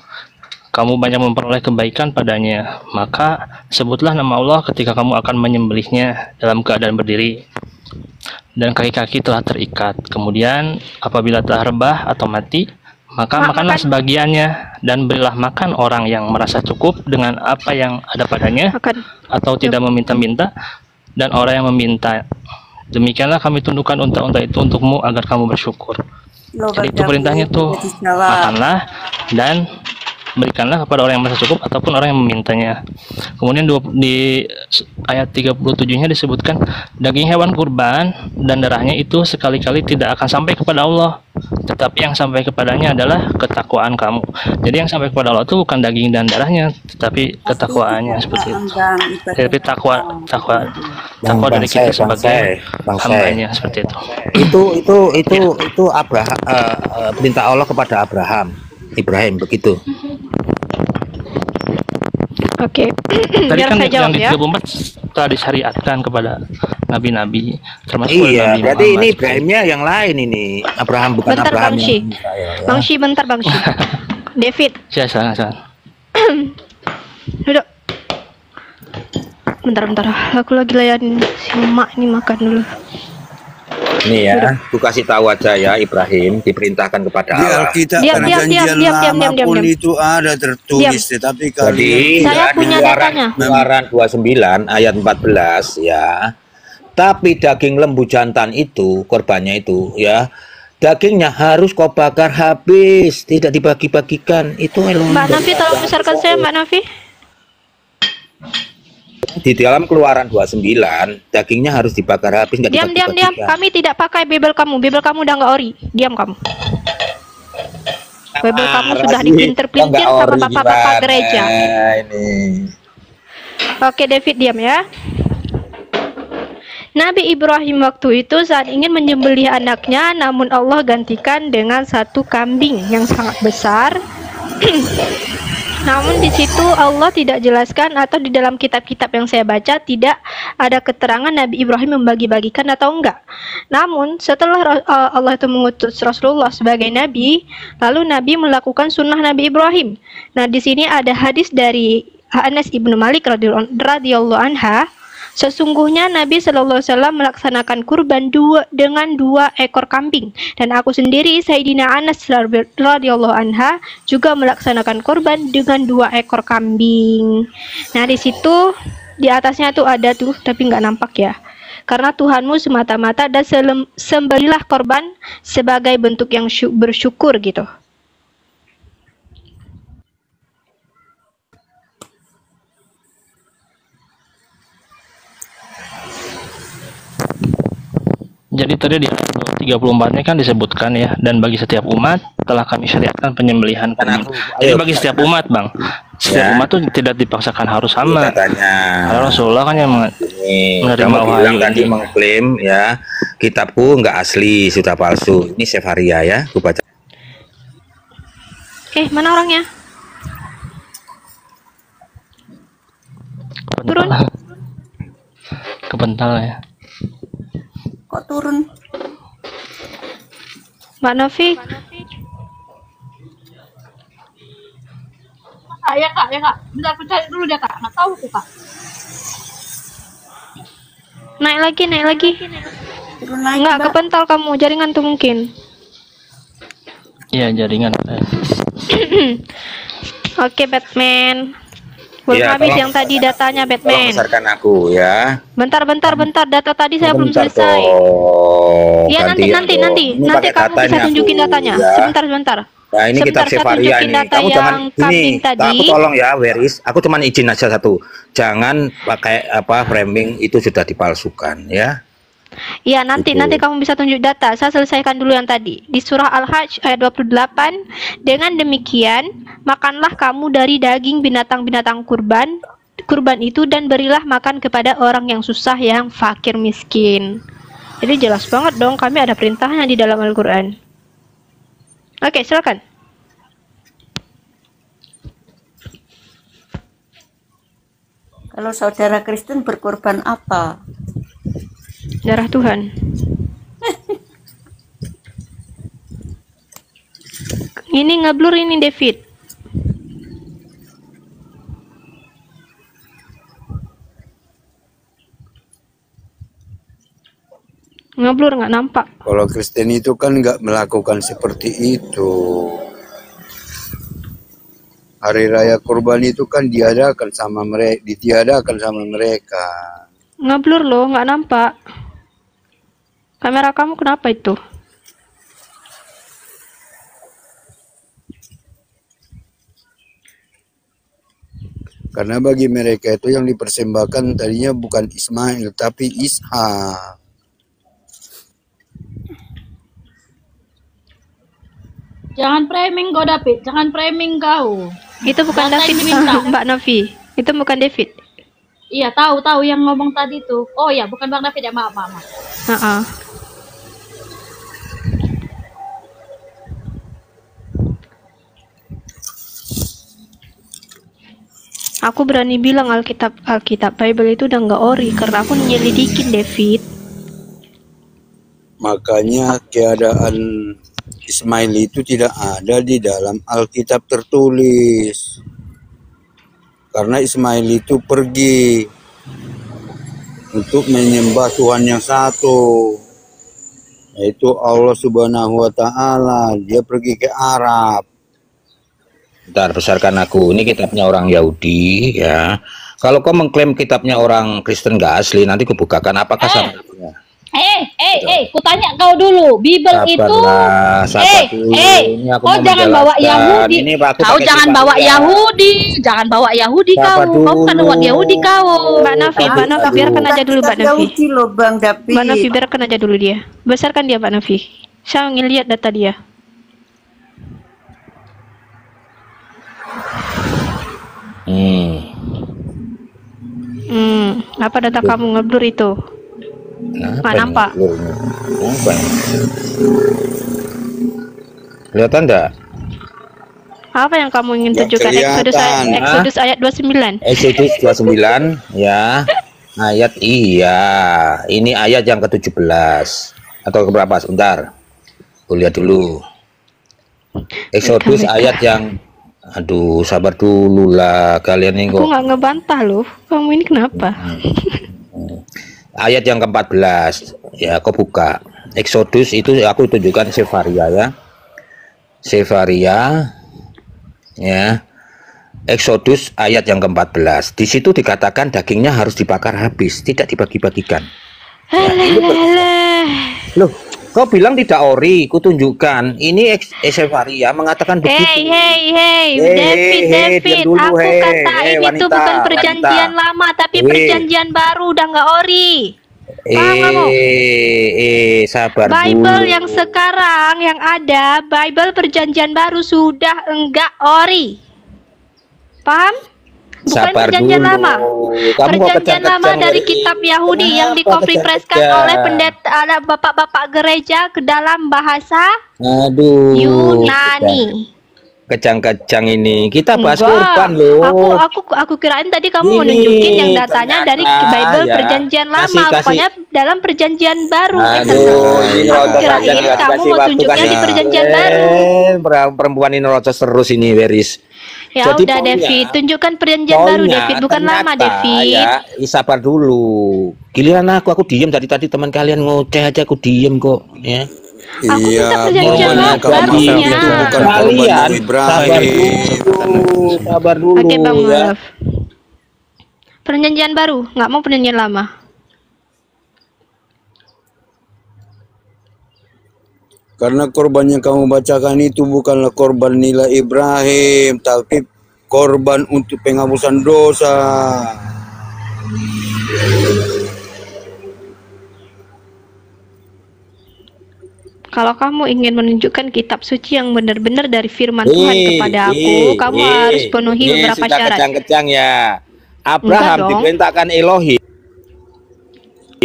Speaker 6: Kamu banyak memperoleh kebaikan padanya, maka sebutlah nama Allah ketika kamu akan menyembelihnya dalam keadaan berdiri dan kaki-kaki telah terikat. Kemudian apabila telah rebah atau mati, maka makanlah sebagiannya dan berilah makan orang yang merasa cukup dengan apa yang ada padanya atau tidak meminta-minta,
Speaker 7: dan orang yang meminta. Demikianlah kami tundukkan unta-unta itu untukmu agar kamu bersyukur. Jadi itu perintahnya tuh, makanlah dan berikanlah kepada orang yang merasa cukup ataupun orang yang memintanya. Kemudian di ayat 37-nya disebutkan daging hewan kurban dan darahnya itu sekali-kali tidak akan sampai kepada Allah, tetapi yang sampai kepadanya adalah ketakwaan kamu. Jadi yang sampai kepada Allah itu bukan daging dan darahnya, tetapi ketakwaannya seperti itu. Tapi takwa dari kita sebagai hambanya seperti itu.
Speaker 1: Itu perintah Allah kepada Ibrahim begitu.
Speaker 4: Oke.
Speaker 7: Tadi
Speaker 4: Biar
Speaker 7: kan
Speaker 4: saya jawab
Speaker 7: yang di
Speaker 4: ya.
Speaker 7: 34 telah disyariatkan kepada nabi-nabi, termasuk
Speaker 1: Iya,
Speaker 7: Nabi
Speaker 1: berarti
Speaker 7: Muhammad.
Speaker 1: ini Ibrahimnya yang lain ini. Abraham bukan
Speaker 4: Bentar
Speaker 1: Abraham
Speaker 4: Bang Shi.
Speaker 1: yang Israel, ya.
Speaker 4: Bang Shi, bentar Bang Shi. David,
Speaker 7: Salah.
Speaker 4: duduk. Bentar. Aku lagi layanin si emak ini makan dulu.
Speaker 1: Ini ya, aku kasih tahu aja ya, Ibrahim diperintahkan kepada
Speaker 8: Di
Speaker 1: Allah.
Speaker 8: Alkitab
Speaker 4: Diam,
Speaker 8: perjanjian
Speaker 4: diam.
Speaker 8: lama pun itu ada tertulis, tetapi
Speaker 1: Jadi
Speaker 8: kalian
Speaker 4: Saya
Speaker 1: ya,
Speaker 4: punya datanya.
Speaker 1: Keluaran 29 ayat 14 ya. Tapi daging lembu jantan itu, korbannya itu ya, dagingnya harus kau bakar habis, tidak dibagi-bagikan. Itu
Speaker 4: Mbak Nafi, tolong besarkan saya Mbak Nafi.
Speaker 1: di dalam Keluaran 29 dagingnya harus dibakar habis, nggak
Speaker 4: Diam.
Speaker 1: dibagi-bagikan.
Speaker 4: Kami tidak pakai Bible kamu. Bible kamu udah nggak ori. Diam kamu. Bible kamu sudah dipinter-pintir sama bapak-bapak gereja.
Speaker 1: Ini.
Speaker 4: Oke, David diam ya. Nabi Ibrahim waktu itu saat ingin menyembelih anaknya, namun Allah gantikan dengan satu kambing yang sangat besar. Namun di situ Allah tidak jelaskan, atau di dalam kitab-kitab yang saya baca tidak ada keterangan Nabi Ibrahim membagi-bagikan atau enggak. Namun setelah Allah itu mengutus Rasulullah sebagai nabi, lalu Nabi melakukan sunnah Nabi Ibrahim. Nah, di sini ada hadis dari Anas ibnu Malik radhiyallahu anha. Sesungguhnya Nabi Shallallahu Alaihi Wasallam melaksanakan kurban dengan 2 ekor kambing, dan aku sendiri Sayyidina Anas radhiyallahu anha juga melaksanakan kurban dengan 2 ekor kambing. Nah, di situ di atasnya tuh ada tuh, tapi nggak nampak ya. Karena Tuhanmu semata-mata, dan sembelilah korban sebagai bentuk yang bersyukur gitu.
Speaker 7: Jadi tadi di ayat 34-nya kan disebutkan ya, dan bagi setiap umat telah kami syariatkan penyembelihan kambing. Jadi bagi setiap umat, Bang. Setiap umat tuh tidak dipaksakan harus sama. Karena Rasulullah kan yang menerima
Speaker 1: kamu bilang
Speaker 7: wahyu
Speaker 1: tadi
Speaker 7: ini.
Speaker 1: mengklaim ya, kitabku nggak asli, sudah palsu. Ini Sefaria ya, aku baca.
Speaker 4: Mana orangnya? Turun.
Speaker 7: Kepental ya.
Speaker 5: Kok turun?
Speaker 4: Mbak Novi.
Speaker 9: Ya kak. Bentar, cari dulu deh kak. Nggak tahu tuh kak.
Speaker 4: Naik lagi.
Speaker 5: Turun lagi,
Speaker 4: Enggak,
Speaker 5: Mbak.
Speaker 4: kepental kamu, jaringan tuh mungkin.
Speaker 7: Iya, jaringan.
Speaker 4: Oke, Batman. Belum
Speaker 1: Iya,
Speaker 4: habis
Speaker 1: tolong-
Speaker 4: yang tadi datanya,
Speaker 1: Tolong
Speaker 4: Batman.
Speaker 1: besarkan aku ya.
Speaker 4: Bentar. Data tadi saya belum
Speaker 1: Bentar
Speaker 4: selesai.
Speaker 1: dong.
Speaker 4: Iya, nanti
Speaker 1: Gantian dong. Ini
Speaker 4: nanti
Speaker 1: pakai
Speaker 4: kamu bisa
Speaker 1: datanya
Speaker 4: tunjukin
Speaker 1: aku,
Speaker 4: datanya.
Speaker 1: ya.
Speaker 4: Sebentar.
Speaker 1: Nah, ini
Speaker 4: Sebentar,
Speaker 1: kitab
Speaker 4: saya
Speaker 1: Sefaria
Speaker 4: tunjukin
Speaker 1: ini.
Speaker 4: data
Speaker 1: Kamu jangan
Speaker 4: yang kambing
Speaker 1: ini.
Speaker 4: tadi.
Speaker 1: Aku tolong ya, Weris. Aku cuman izin aja satu. Jangan pakai framing itu sudah dipalsukan ya.
Speaker 4: Iya, nanti kamu bisa tunjuk data. Saya selesaikan dulu yang tadi. Di surah Al-Hajj ayat 28, dengan demikian, makanlah kamu dari daging binatang-binatang kurban itu, dan berilah makan kepada orang yang susah, yang fakir miskin. Jadi jelas banget dong, kami ada perintahnya di dalam Al-Quran. Oke, silakan.
Speaker 5: Kalau saudara Kristen berkorban apa?
Speaker 4: Darah Tuhan. Ini ngeblur ini, David. Ngeblur, nggak nampak.
Speaker 8: Kalau Kristen itu kan nggak melakukan seperti itu. Hari raya kurban itu kan ditiadakan sama mereka.
Speaker 4: Ngeblur loh, nggak nampak. Kamera kamu kenapa itu?
Speaker 8: Karena bagi mereka itu yang dipersembahkan tadinya bukan Ismail tapi Ishak.
Speaker 9: Jangan framing kau David, jangan framing kau.
Speaker 4: Itu bukan
Speaker 9: Data
Speaker 4: David,
Speaker 9: yang diminta.
Speaker 4: Mbak Novi. Itu bukan David.
Speaker 9: Iya tahu yang ngomong tadi tuh. Oh ya, bukan Bang David ya, maaf.
Speaker 4: Heeh. Aku berani bilang Alkitab Bible itu udah nggak ori karena aku nyelidikin David.
Speaker 8: Makanya keadaan Ismail itu tidak ada di dalam Alkitab tertulis. Karena Ismail itu pergi untuk menyembah Tuhan yang satu, yaitu Allah Subhanahu wa Ta'ala. Dia pergi ke Arab.
Speaker 1: Bentar, besarkan aku. Ini kitabnya orang Yahudi, ya. Kalau kau mengklaim kitabnya orang Kristen nggak asli, nanti kubukakan apakah syaratnya.
Speaker 9: Kutanya kau dulu. Bible itu. Kau jangan bawa Yahudi. Kau jangan bawa Yahudi. Jangan bawa Yahudi kau. Kau bukan orang Yahudi kau.
Speaker 4: Mbak Novi, biarkan aja dulu Mbak Novi.
Speaker 5: Loh, Bang David.
Speaker 4: Mbak Novi, biarkan aja dulu dia. Besarkan dia Mbak Novi. Saya ingin lihat data dia. Apa data kamu ngeblur itu? Nggak nampak.
Speaker 1: Kelihatan enggak?
Speaker 4: Apa yang kamu ingin tunjukkan? Exodus ayat 29.
Speaker 1: Exodus 29, ya. Ayat iya. Ini ayat yang ke-17 atau keberapa? Sebentar. Aku lihat dulu. Exodus ayat yang, aduh, sabar dulu lah kalian ini kok.
Speaker 4: Aku nggak ngebantah loh. Kamu ini kenapa?
Speaker 1: Ayat yang ke-14, ya, kau buka. Exodus itu aku tunjukkan Sefaria, ya. Sefaria, ya. Exodus ayat yang ke-14. Di situ dikatakan dagingnya harus dibakar habis, tidak dibagi-bagikan. Loh, kau bilang tidak ori, ku tunjukkan. Ini Sefaria mengatakan begitu.
Speaker 4: David, aku katain itu bukan perjanjian lama, tapi perjanjian baru, udah nggak ori. Paham kamu?
Speaker 1: Sabar
Speaker 4: Bible
Speaker 1: dulu.
Speaker 4: yang sekarang yang ada, Bible perjanjian baru sudah enggak ori. Paham? Bukan
Speaker 1: Sabar
Speaker 4: perjanjian
Speaker 1: dulu.
Speaker 4: lama.
Speaker 1: Kamu
Speaker 4: Perjanjian lama dari kitab Yahudi yang di-copy paste oleh pendeta, ada bapak-bapak gereja ke dalam bahasa Yunani.
Speaker 1: Kejang-kejang ini. Kita bahas
Speaker 4: Enggak.
Speaker 1: kurban loh.
Speaker 4: Aku kirain tadi kamu mau nunjukin yang datanya dari Bible
Speaker 1: ya.
Speaker 4: perjanjian lama, pokoknya dalam perjanjian baru.
Speaker 1: Aku
Speaker 4: kirain kamu mau tunjuknya di perjanjian baru.
Speaker 1: Perempuan ini rocos terus ini, Veris.
Speaker 4: Ya udah David, tunjukkan perjanjian baru David, bukan lama David.
Speaker 1: Ya, sabar dulu. Giliran aku diem dari tadi, teman kalian ngoceh aja aku diem kok, ya.
Speaker 4: Aku minta perjanjian barunya.
Speaker 8: Kalian
Speaker 1: sabar dulu.
Speaker 4: Oke Bang,
Speaker 1: ya.
Speaker 4: maaf. Perjanjian baru, nggak mau perjanjian lama.
Speaker 8: Karena korban yang kamu bacakan itu bukanlah korban nilai Ibrahim, tapi korban untuk penghapusan dosa.
Speaker 4: Kalau kamu ingin menunjukkan kitab suci yang benar-benar dari firman Tuhan kepada aku, kamu harus penuhi beberapa syarat.
Speaker 1: Kejang-kejang ya. Abraham diperintahkan Elohim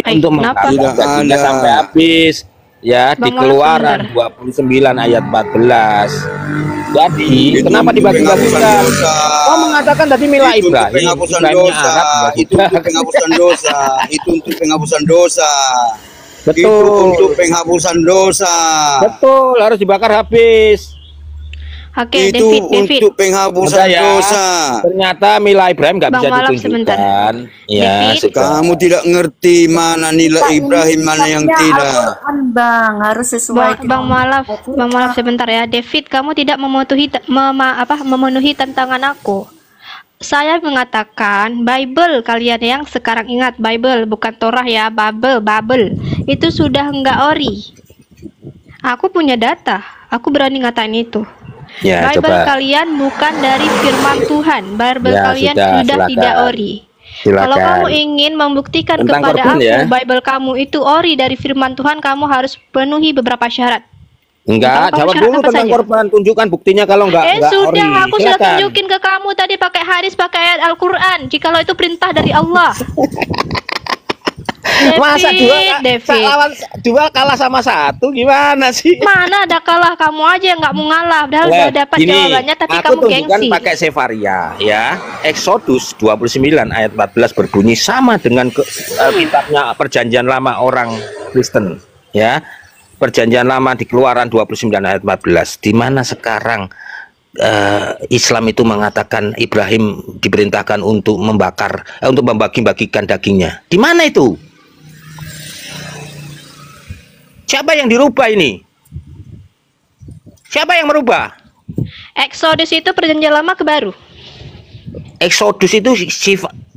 Speaker 1: untuk menghabiskan dagingnya sampai habis. Ya, di Keluaran 29 ayat 14. Jadi, kenapa dibagi-bagikan? Kau mengatakan tadi milah Ibrahim.
Speaker 8: Penghapusan dosa. Itu untuk penghapusan dosa. Itu untuk penghapusan dosa.
Speaker 1: Betul.
Speaker 8: Itu untuk penghapusan dosa.
Speaker 1: Betul, harus dibakar habis.
Speaker 4: Oke,
Speaker 8: itu
Speaker 4: David.
Speaker 8: Untuk penghapusan dosa.
Speaker 1: Ternyata milah Ibrahim nggak bisa ditunjukkan. Ya,
Speaker 8: kamu tidak ngerti mana nilai Ibrahim, mana yang tidak.
Speaker 5: Bang, harus sesuai.
Speaker 4: Bang Malaf sebentar ya, David. Kamu tidak memenuhi tantangan aku. Saya mengatakan Bible, kalian yang sekarang ingat Bible, bukan Torah ya, Bible itu sudah enggak ori. Aku punya data, aku berani ngatain itu.
Speaker 1: Ya,
Speaker 4: Bible
Speaker 1: coba.
Speaker 4: kalian bukan dari firman Tuhan. Bible
Speaker 1: Ya,
Speaker 4: kalian
Speaker 1: sudah,
Speaker 4: sudah
Speaker 1: silakan.
Speaker 4: tidak ori.
Speaker 1: Silakan.
Speaker 4: Kalau kamu ingin membuktikan
Speaker 1: Tentang
Speaker 4: kepada
Speaker 1: korban,
Speaker 4: aku
Speaker 1: ya.
Speaker 4: Bible kamu itu ori dari firman Tuhan, kamu harus penuhi beberapa syarat.
Speaker 1: Enggak,
Speaker 4: Kamu
Speaker 1: jawab
Speaker 4: syarat
Speaker 1: dulu
Speaker 4: apa
Speaker 1: tentang
Speaker 4: saja?
Speaker 1: korban. Tunjukkan buktinya kalau enggak
Speaker 4: Sudah,
Speaker 1: ori.
Speaker 4: aku sudah
Speaker 1: Silakan.
Speaker 4: tunjukin ke kamu tadi pakai hadis, pakai ayat Al-Quran. Jikalau itu perintah dari Allah.
Speaker 1: Masa dua kalah sama satu gimana sih?
Speaker 4: Mana ada kalah, kamu aja yang nggak mau ngalah. Padahal udah dapat jawabannya, tapi
Speaker 1: aku
Speaker 4: kamu
Speaker 1: tunjukkan
Speaker 4: gengsi.
Speaker 1: pakai Sefaria ya. Exodus 29 ayat 14 berbunyi sama dengan kitabnya Perjanjian Lama orang Kristen ya. Perjanjian Lama di Keluaran 29 ayat 14, di mana sekarang Islam itu mengatakan Ibrahim diperintahkan untuk membakar, untuk membagi-bagikan dagingnya. Di mana itu? Siapa yang dirubah ini? Siapa yang merubah?
Speaker 4: Exodus itu perjanjian lama ke baru.
Speaker 1: Exodus itu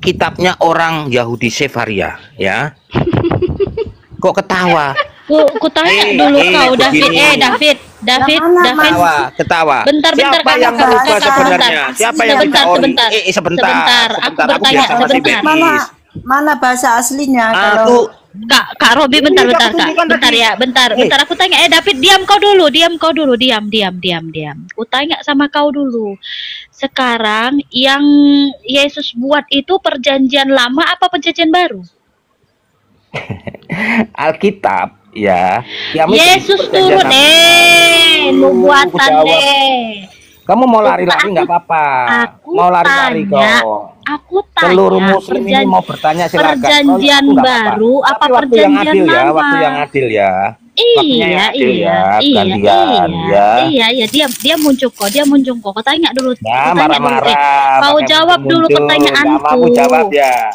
Speaker 1: kitabnya orang Yahudi Sefaria ya. Kok ketawa?
Speaker 9: Ku tanya dulu kau David, David.
Speaker 1: Ketawa.
Speaker 9: Bentar,
Speaker 1: siapa yang merubah sebenarnya? Siapa yang tidak ori?
Speaker 9: Sebentar. Aku bertanya sebentar.
Speaker 5: Mana bahasa aslinya?
Speaker 1: Aku
Speaker 9: Kak Robi bentar ya, bentar. Aku tanya, David, diam kau dulu. Ku tanya sama kau dulu. Sekarang yang Yesus buat itu perjanjian lama apa perjanjian baru?
Speaker 1: Alkitab ya.
Speaker 9: Yesus turun nubuatan
Speaker 1: Kamu mau lari-lari nggak apa-apa. Mau lari-lari kok.
Speaker 9: Aku tanya.
Speaker 1: Seluruh muslim ini mau bertanya silakan.
Speaker 9: Perjanjian baru apa perjanjian lama?
Speaker 1: Waktu yang adil ya.
Speaker 9: Iya, dia muncul kok. Kau tanya dulu.
Speaker 1: Marah-marah.
Speaker 9: Kau jawab dulu pertanyaanku.
Speaker 1: Kamu jawab ya.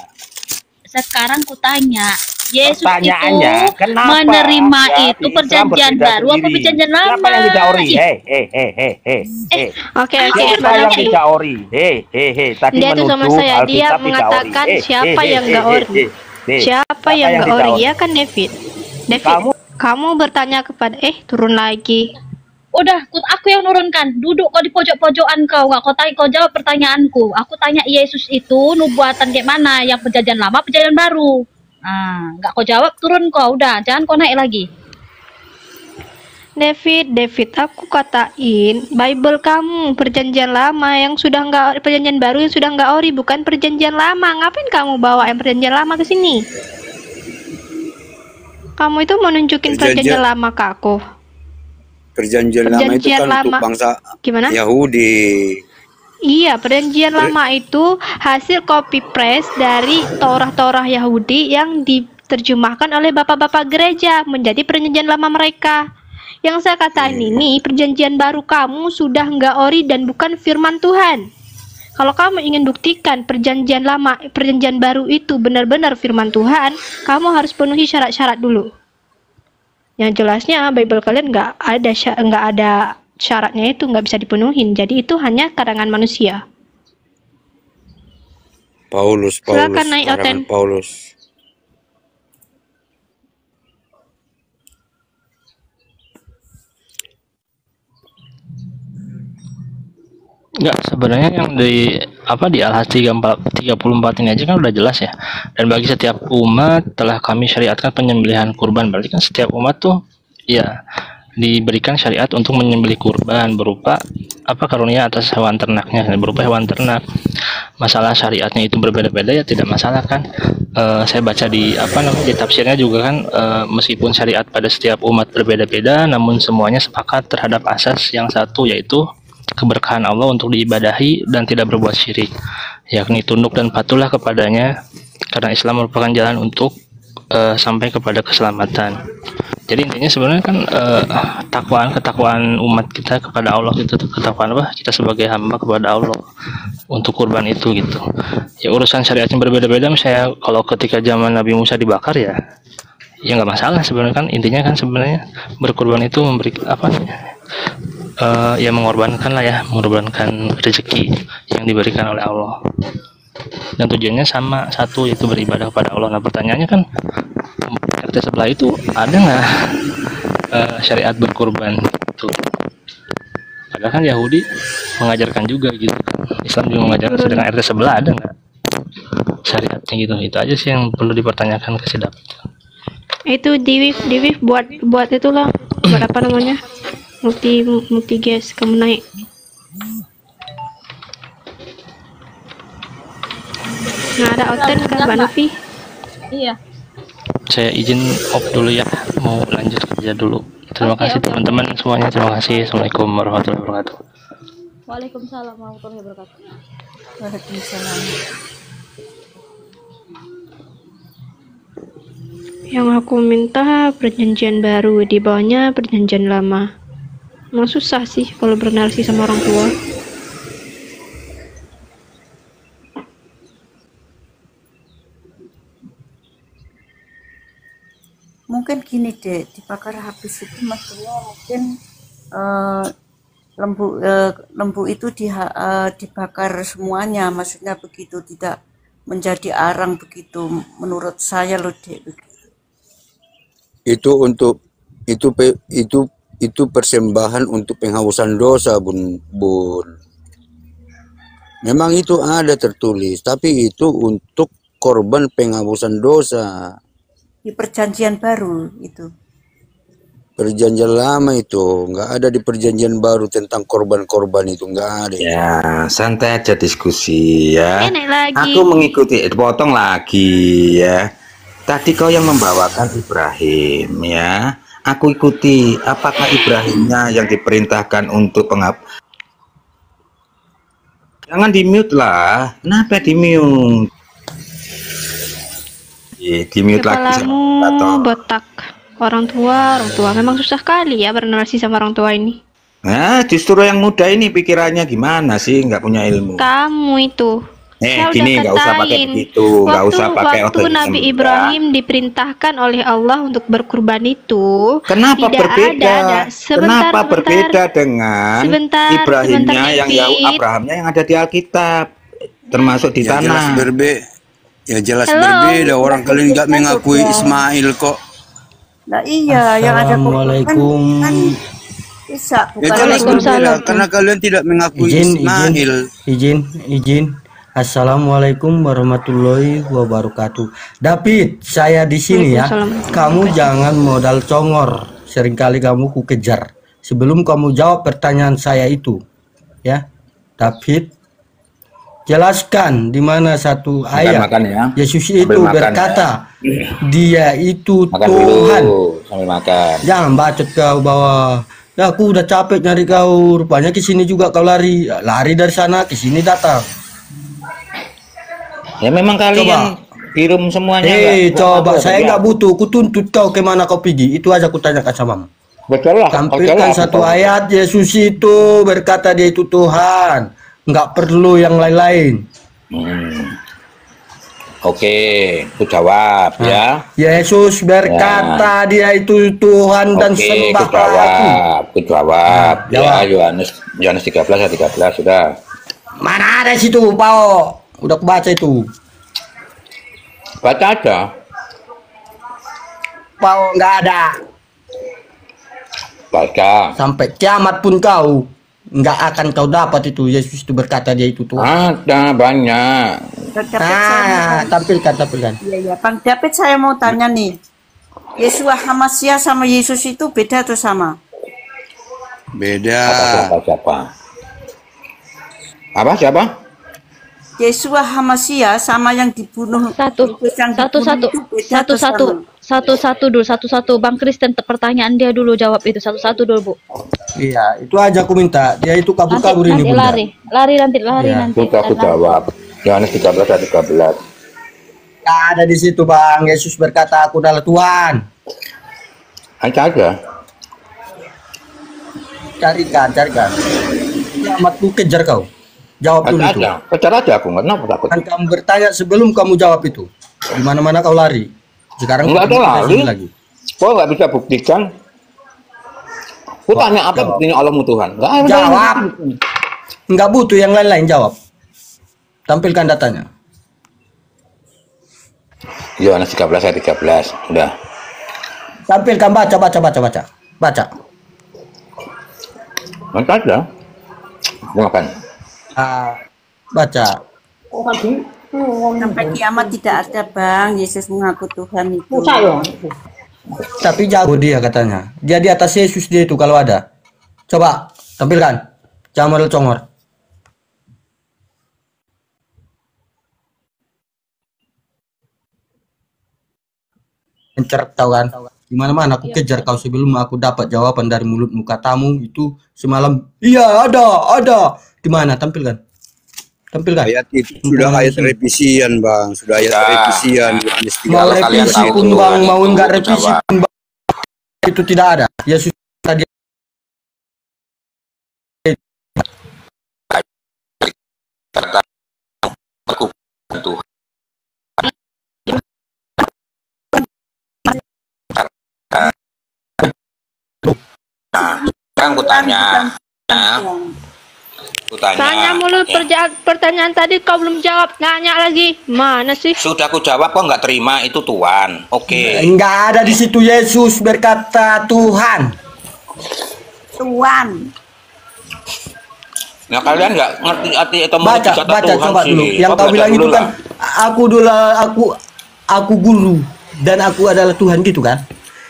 Speaker 9: Sekarang ku tanya, Yesus itu
Speaker 1: kenapa
Speaker 9: menerima itu perjanjian baru apa perjanjian lama?
Speaker 1: Siapa yang tidak ori?
Speaker 4: Oke.
Speaker 1: Siapa yang tidak ori? Tadi
Speaker 4: Dia tuh sama saya, dia mengatakan siapa yang nggak ori? Siapa yang nggak ori? Ya kan David. Kamu bertanya kepada turun lagi.
Speaker 9: Udah, aku yang nurunkan. Duduk kau di pojok-pojokan kau. Kau jawab pertanyaanku. Aku tanya Yesus itu nubuatan kayak mana? Yang perjanjian lama, perjanjian baru. Nggak kau jawab, turun kau. Udah, jangan kau naik lagi.
Speaker 4: David, aku katain Bible kamu perjanjian lama yang sudah nggak, perjanjian baru yang sudah nggak ori, bukan perjanjian lama. Ngapain kamu bawa yang perjanjian lama ke sini? Kamu itu mau nunjukin perjanjian lama ke aku.
Speaker 8: Perjanjian lama itu kan untuk bangsa Yahudi.
Speaker 4: Iya, perjanjian lama itu hasil copy paste dari Torah Yahudi yang diterjemahkan oleh bapak-bapak gereja menjadi perjanjian lama mereka. Yang saya katakan ini perjanjian baru kamu sudah nggak ori dan bukan firman Tuhan. Kalau kamu ingin buktikan perjanjian lama, perjanjian baru itu benar-benar firman Tuhan, kamu harus penuhi syarat-syarat dulu. Yang jelasnya Bible kalian nggak ada syaratnya, itu nggak bisa dipenuhin. Jadi itu hanya karangan manusia.
Speaker 8: Paulus.
Speaker 7: Enggak, sebenarnya yang di Al-Has 34 ini aja kan udah jelas ya. Dan bagi setiap umat telah kami syariatkan penyembelihan kurban. Berarti kan setiap umat tuh ya diberikan syariat untuk menyembelih kurban berupa karunia atas hewan ternaknya, berupa hewan ternak. Masalah syariatnya itu berbeda-beda ya tidak masalah kan. Saya baca di di tafsirnya juga kan, meskipun syariat pada setiap umat berbeda-beda, namun semuanya sepakat terhadap asas yang satu, yaitu keberkahan Allah untuk diibadahi dan tidak berbuat syirik, yakni tunduk dan patuhlah kepadanya, karena Islam merupakan jalan untuk sampai kepada keselamatan. Jadi intinya sebenarnya kan ketakwaan umat kita kepada Allah, itu ketakwaan kita sebagai hamba kepada Allah untuk kurban itu gitu. Ya urusan syariatnya berbeda-beda, misalnya kalau ketika zaman Nabi Musa dibakar ya nggak masalah sebenarnya kan. Intinya kan sebenarnya berkurban itu memberi ya mengorbankan lah ya, mengorbankan rezeki yang diberikan oleh Allah. Dan tujuannya sama, satu, yaitu beribadah kepada Allah. Nah pertanyaannya kan, RT sebelah itu ada nggak syariat berkurban itu? Padahal kan Yahudi mengajarkan juga gitu kan, Islam juga mengajarkan, sedangkan RT sebelah ada nggak syariatnya gitu? Itu aja sih yang perlu dipertanyakan ke si David.
Speaker 4: Itu di Wif buat itulah, buat apa namanya, multi gas kamu naik. Nah, ada outlet kan Mbak Novi?
Speaker 9: Iya.
Speaker 7: Saya izin off dulu ya, mau lanjut kerja dulu. Terima kasih teman-teman semuanya, terima kasih. Assalamualaikum warahmatullahi wabarakatuh.
Speaker 9: Waalaikumsalam warahmatullahi wabarakatuh.
Speaker 5: Waalaikumsalam.
Speaker 4: Yang aku minta perjanjian baru, di bawahnya perjanjian lama. Emang susah sih kalau bernarasi sama orang tua.
Speaker 5: Mungkin gini deh, dibakar habis itu maksudnya mungkin lembu itu dibakar semuanya, maksudnya begitu, tidak menjadi arang begitu, menurut saya loh dek.
Speaker 8: Itu untuk itu persembahan untuk penghapusan dosa, bun. Memang itu ada tertulis, tapi itu untuk korban penghapusan dosa.
Speaker 5: Di perjanjian baru itu.
Speaker 8: Perjanjian lama itu nggak ada, di perjanjian baru tentang korban-korban itu nggak ada.
Speaker 1: Ya, santai aja diskusi ya.
Speaker 4: Lagi.
Speaker 1: Aku mengikuti, potong lagi ya. Tadi kau yang membawakan Ibrahim ya. Aku ikuti. Apakah Ibrahimnya yang diperintahkan untuk Jangan di mute lah. Kenapa di mute? Di mute lagi.
Speaker 4: Kepalamu botak. Orang tua memang susah kali ya bernarasi sama orang tua ini.
Speaker 1: Nah, justru yang muda ini pikirannya gimana sih, nggak punya ilmu.
Speaker 4: Kamu itu.
Speaker 1: Gini, nggak usah pakai begitu, nggak usah pakai
Speaker 4: waktu Nabi Ibrahim diperintahkan oleh Allah untuk berkurban itu.
Speaker 1: Kenapa berbeda? Kenapa berbeda dengan Ibrahimnya Abrahamnya yang ada di Alkitab, termasuk di tanah?
Speaker 8: Jelas berbeda. Orang kalian nggak mengakui Ismail kok.
Speaker 5: Nah iya, yang ada
Speaker 6: Assalamualaikum.
Speaker 5: Bisa.
Speaker 8: Jelas berbeda karena kalian tidak mengakui Ismail.
Speaker 6: Izin. Assalamualaikum warahmatullahi wabarakatuh. David, saya di sini ya. Kamu jangan modal congor. Seringkali kamu ku kejar. Sebelum kamu jawab pertanyaan saya itu, ya, David, jelaskan di mana satu ayat Yesus itu berkata dia itu Tuhan.
Speaker 1: Sambil makan.
Speaker 6: Jangan bacot kau bawah. Ya, aku udah capek nyari kau. Rupanya ke sini juga kau lari dari sana ke sini datang.
Speaker 1: Ya memang kalian kirim semuanya.
Speaker 6: Coba saya nggak butuh. Ku tuntut kau kemana kau pergi. Itu aja ku tanyakan samamu.
Speaker 1: Betul lah.
Speaker 6: Tampilkan satu ayat Yesus itu berkata dia itu Tuhan. Nggak perlu yang lain-lain.
Speaker 1: Oke, aku jawab ya.
Speaker 6: Yesus berkata dia itu Tuhan dan sembah
Speaker 1: aku. Jawab. Ya, Yohanes 13 ayat 13 sudah.
Speaker 6: Mana ada situ, Pao? Udah kebaca itu.
Speaker 1: Baca ada.
Speaker 6: Pao nggak ada.
Speaker 1: Baca.
Speaker 6: Sampai kiamat pun kau nggak akan kau dapat itu. Yesus itu berkata dia itu Tuhan.
Speaker 1: Ada banyak.
Speaker 6: Tampilkan.
Speaker 5: Iya, Bang David, saya mau tanya nih. Yeshua HaMashiach sama Yesus itu beda atau sama?
Speaker 8: Beda.
Speaker 1: Siapa?
Speaker 5: Yeshua HaMashiach sama yang dibunuh
Speaker 9: satu Bang Kristen, pertanyaan dia dulu, jawab itu satu-satu dulu, Bu.
Speaker 6: Iya, itu aja aku minta. Dia itu kabur-kabur ini, Bunda.
Speaker 9: Lari nanti.
Speaker 1: Aku jawab. Yohanes 13 ayat 13.
Speaker 6: Ada di situ, Bang. Yesus berkata, aku adalah Tuhan.
Speaker 1: Ada.
Speaker 6: Carikan. Kiamatku kejar kau. Jawab dulu itu.
Speaker 1: Kejar aja aku, nggak takut.
Speaker 6: Kan kamu bertanya sebelum kamu jawab itu. Di mana-mana kau lari. Sekarang
Speaker 1: nggak ada lari
Speaker 6: lagi.
Speaker 1: Kok nggak bisa buktikan? Ku tanya apa buktinya Allahmu Tuhan?
Speaker 10: Jawab. Enggak butuh yang lain-lain, jawab. Tampilkan datanya.
Speaker 1: Yohanes 13 ayat 13. Udah.
Speaker 10: Tampilkan, baca. Baca.
Speaker 1: Baca aja. Mau ngapain?
Speaker 10: Baca.
Speaker 5: Sampai kiamat tidak ada Bang Yesus mengaku Tuhan itu.
Speaker 10: Tapi jago dia katanya. Dia di atas Yesus dia itu kalau ada. Coba tampilkan. Jangan model congor. Mencerap tahu kan? Gimana aku kejar kau sebelum aku dapat jawaban dari mulutmu. Katamu itu semalam. Iya ada. Di mana? Tampilkan.
Speaker 8: Ayat itu sudah ayat revisian Bang. Sudah ayat revisian.
Speaker 10: Mau revisi pun Bang, mau enggak revisi pun Bang. Itu tidak ada. Yesus tadi.
Speaker 1: Nah, sekarang kutanya.
Speaker 4: Tanya mulu pertanyaan tadi kau belum jawab, nanya lagi. Mana sih?
Speaker 1: Sudah ku jawab kok nggak terima, itu Tuhan. Oke.
Speaker 10: Enggak ada di situ Yesus berkata Tuhan.
Speaker 1: Nah kalian nggak ngerti arti
Speaker 10: baca Tuhan coba sih. Dulu. Yang kau bilang itu kan aku guru dan aku adalah Tuhan gitu kan?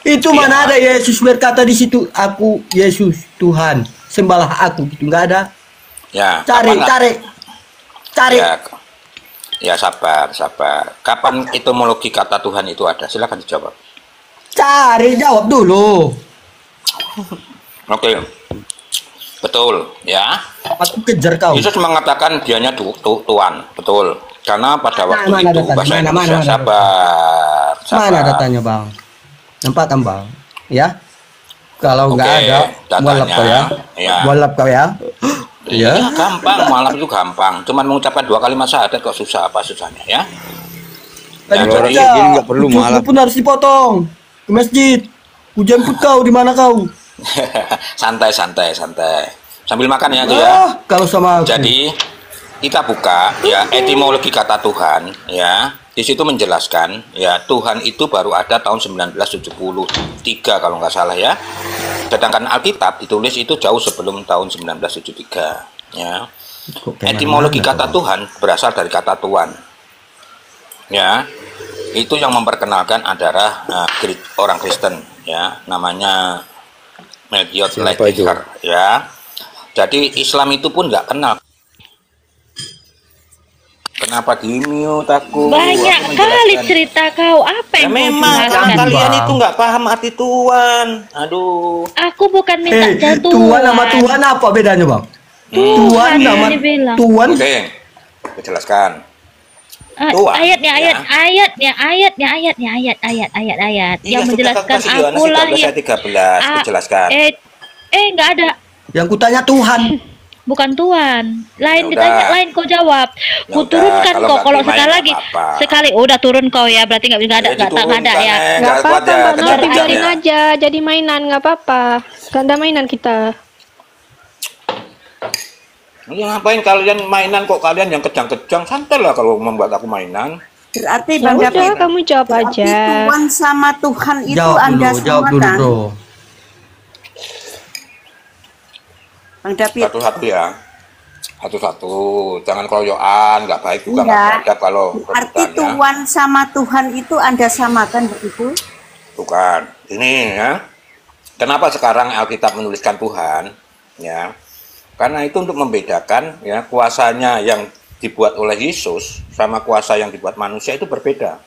Speaker 10: Itu iya. Mana ada Yesus berkata di situ aku Yesus Tuhan sembahlah aku gitu, nggak ada.
Speaker 1: Ya,
Speaker 10: cari.
Speaker 1: Ya sabar. Kapan etimologi kata Tuhan itu ada? Silakan dijawab.
Speaker 10: Cari, jawab dulu.
Speaker 1: Oke, betul ya.
Speaker 10: Aku kejar kau.
Speaker 1: Yesus mengatakan dianya Tuhan, betul. Karena pada waktu itu bahasa Indonesia sabar.
Speaker 10: Mana datanya Bang? Nampak kan Bang? Ya. Kalau nggak ada, walap kau ya. Walap kau ya.
Speaker 1: Iya, gampang, malam itu gampang. Cuman mengucapkan 2 kalimat syahadat kok susah, apa susahnya ya?
Speaker 10: Jadi nggak perlu malam. Pun harus dipotong ke masjid. Hujan pun kau di mana kau?
Speaker 1: santai. Sambil makan ya tuh ya.
Speaker 10: Kalau sama aku.
Speaker 1: Jadi kita buka ya etimologi kata Tuhan ya. Di situ menjelaskan ya Tuhan itu baru ada tahun 1973 kalau nggak salah ya. Sedangkan Alkitab ditulis itu jauh sebelum tahun 1973 ya. Etimologi kata Tuhan berasal dari kata Tuhan ya. Itu yang memperkenalkan adalah orang Kristen ya, namanya Melchior Leiter ya. Jadi Islam itu pun nggak kenal. Kenapa di-mute aku?
Speaker 9: Banyak kali cerita kau. Apa yang
Speaker 1: memang kalian itu nggak paham arti Tuhan. Aduh.
Speaker 9: Aku bukan minta jatuh.
Speaker 10: Tuhan sama Tuhan apa bedanya Bang? Tuhan sama Tuhan.
Speaker 1: Oke, aku jelaskan.
Speaker 9: Ayatnya yang menjelaskan akulah
Speaker 1: yang 13 jelaskan.
Speaker 9: Nggak ada.
Speaker 10: Yang kutanya Tuhan.
Speaker 9: Bukan Tuhan, lain ditanya, lain kau jawab. Ku turunkan kau kalau sekali udah turun kau ya, berarti nggak ada ya.
Speaker 4: Nggak apa-apa, Mbak Novi biarin aja, jadi mainan nggak apa-apa. Kan ada mainan kita.
Speaker 1: Ngapain kalian mainan kok, kalian yang kejang-kejang, santai lah kalau membuat aku mainan.
Speaker 5: Berarti Bang David,
Speaker 4: kamu jawab aja.
Speaker 5: Tuhan sama Tuhan itu
Speaker 10: jawab dulu, bro.
Speaker 5: Bang David.
Speaker 1: Satu-satu ya. Satu-satu. Jangan keroyokan, nggak baik juga nggak ada kalau
Speaker 5: arti Tuhan sama Tuhan itu Anda samakan begitu?
Speaker 1: Bukan. Ini ya. Kenapa sekarang Alkitab menuliskan Tuhan? Ya. Karena itu untuk membedakan ya kuasanya yang dibuat oleh Yesus sama kuasa yang dibuat manusia itu berbeda.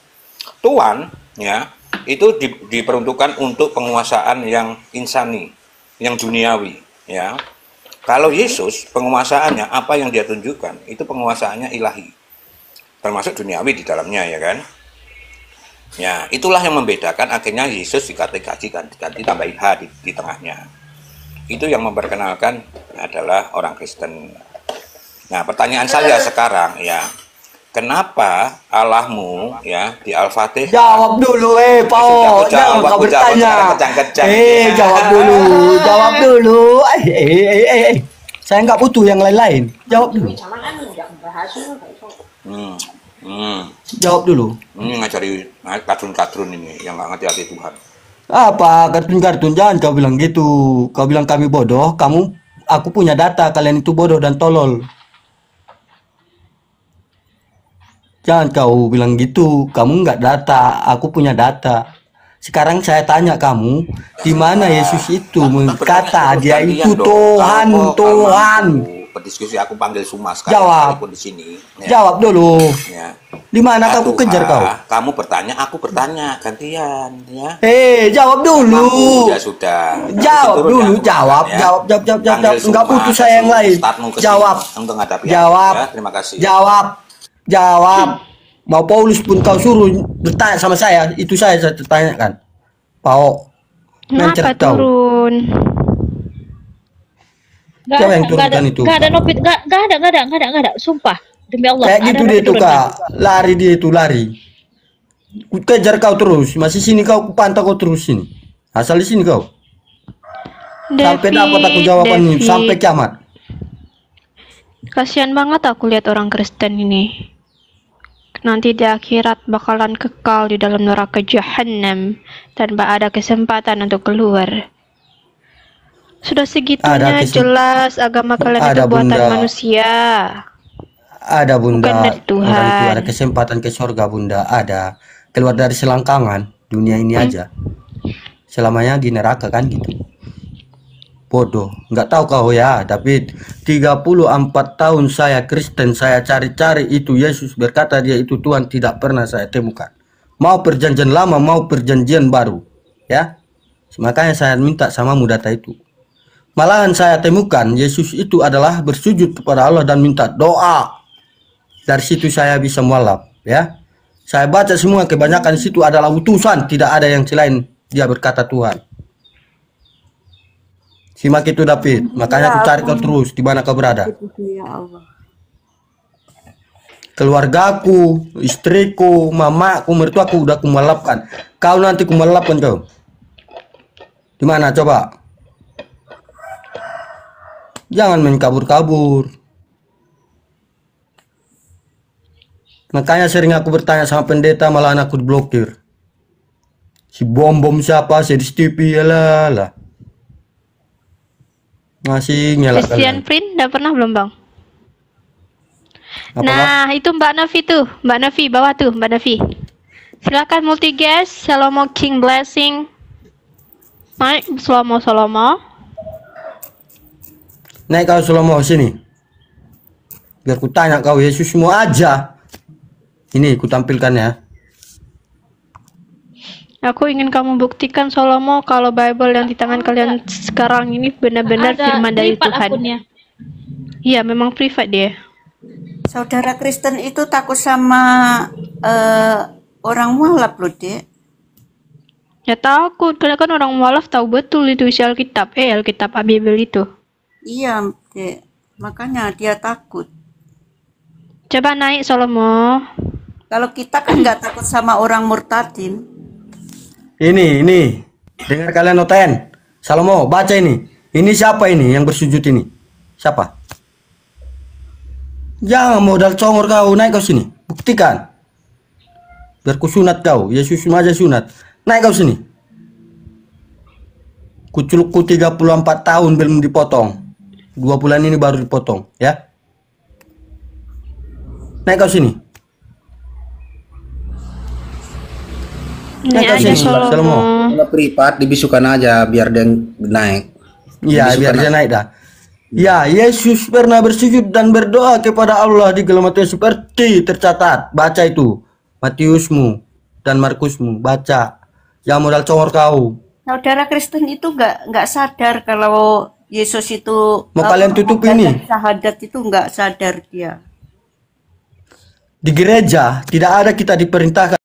Speaker 1: Tuhan ya itu diperuntukkan untuk penguasaan yang insani, yang duniawi ya. Kalau Yesus penguasaannya apa yang dia tunjukkan itu penguasaannya ilahi, termasuk duniawi di dalamnya ya kan. Ya itulah yang membedakan akhirnya Yesus diganti tambah H di tengahnya. Itu yang memperkenalkan adalah orang Kristen. Nah pertanyaan saya sekarang ya, kenapa Allahmu ya di Al-Fatihah?
Speaker 10: Jawab dulu, Pao. Jangan kau bertanya. Jawab dulu, jawab dulu. Saya nggak butuh yang lain-lain. Jawab dulu. Jawab dulu.
Speaker 1: Ini ngajari kartun-kartun ini yang nggak ngerti arti Tuhan.
Speaker 10: Apa kartun-kartun? Jangan kau bilang gitu. Kau bilang kami bodoh. Aku punya data. Kalian itu bodoh dan tolol. Jangan kau bilang gitu. Kamu nggak data. Aku punya data. Sekarang saya tanya kamu, di mana Yesus itu berkata dia itu Tuhan, Tuhan.
Speaker 1: Berdiskusi aku panggil Sumas
Speaker 10: jawab
Speaker 1: di sini.
Speaker 10: Ya. Jawab dulu. Ya. Di mana aku kejar kau?
Speaker 1: Kamu bertanya, aku bertanya, gantian ya.
Speaker 10: Jawab dulu.
Speaker 1: Sudah.
Speaker 10: Jawab dulu, jawab. Enggak butuh saya yang lain. Jawab. Jawab.
Speaker 1: Ya, terima kasih.
Speaker 10: Jawab. Mau Paulus pun kau suruh bertanya sama saya, itu saya tanyakan. Pao.
Speaker 4: Kenapa turun?
Speaker 10: Siapa yang turunkan itu?
Speaker 9: Gak ada, sumpah. Demi Allah.
Speaker 10: Kayak gitu dia tuh, Kak. Lari dia itu, lari. Ku kejar kau terus. Masih sini kau, ku pantau kau terus sini. Asal di sini kau. Sampai dapat aku jawaban ini, sampai kiamat.
Speaker 4: Kasihan banget aku lihat orang Kristen ini. Nanti di akhirat bakalan kekal di dalam neraka jahanam tanpa ada kesempatan untuk keluar. Sudah segitunya jelas agama kalian itu buatan manusia.
Speaker 10: Ada Bunda.
Speaker 4: Bukan dari Tuhan.
Speaker 10: Orang itu ada kesempatan ke surga Bunda. Ada. Keluar dari selangkangan dunia ini aja. Selamanya di neraka kan gitu. Bodoh. Nggak tahu kau ya. Tapi 34 tahun saya Kristen. Saya cari-cari itu. Yesus berkata dia itu Tuhan. Tidak pernah saya temukan. Mau perjanjian lama. Mau perjanjian baru. Ya. Makanya saya minta samamu data itu. Malahan saya temukan Yesus itu adalah bersujud kepada Allah dan minta doa. Dari situ saya bisa mualaf, ya. Saya baca semua, kebanyakan di situ adalah utusan, tidak ada yang selain dia berkata Tuhan. Simak itu David, makanya aku cari kau terus di mana kau berada. Keluargaku, istriku, mamaku, mertuaku udah kumalapkan. Kau nanti kumalapkan kau. Di mana coba? Jangan main kabur-kabur. Makanya sering aku bertanya sama pendeta, malah aku diblokir. Si bom-bom siapa? Si TV, lah. Masih nyala.
Speaker 4: Christian Print udah pernah belum Bang?
Speaker 10: Apa
Speaker 4: nah itu Mbak Nafi tuh, Mbak Nafi bawah tuh, Mbak Nafi. Silakan multi guest, Salomo King Blessing. Naik Salomo.
Speaker 10: Naik kau Salomo sini. Biar ku tanya kau Yesus semua aja. Ini ku tampilkan ya.
Speaker 4: Aku ingin kamu buktikan Salomo kalau Bible yang di tangan kalian sekarang ini benar-benar firman dari Tuhan. Iya, memang privat dia.
Speaker 5: Saudara Kristen itu takut sama orang mualaf loh, Dek.
Speaker 4: Ya takut, karena kan orang mualaf tahu betul itu isi Alkitab, Alkitab Bible itu.
Speaker 5: Iya, Dek. Makanya dia takut.
Speaker 4: Coba naik Salomo.
Speaker 5: Kalau kita kan nggak takut sama orang murtadin.
Speaker 10: Ini. Dengar kalian noten. Salomo, baca ini. Ini siapa ini yang bersujud ini? Siapa? Jangan modal congor kau, naik kau sini. Buktikan. Biar ku sunat kau. Yesus aja sunat. Naik kau sini. Kuculukku 34 tahun belum dipotong. 2 bulan ini baru dipotong, ya. Naik kau sini.
Speaker 4: Naik aja Salomo.
Speaker 11: Kalau privat dibisukan aja biar dia naik.
Speaker 10: Iya, biar dia naik dah. Ya, Yesus pernah bersujud dan berdoa kepada Allah di dalam Matius seperti tercatat. Baca itu. Matiusmu dan Markusmu, baca. Yang modal congor kau.
Speaker 5: Saudara Kristen itu nggak sadar kalau Yesus itu
Speaker 10: mau kalian tutup ini.
Speaker 5: Syahadat itu nggak sadar dia.
Speaker 10: Di gereja tidak ada kita diperintahkan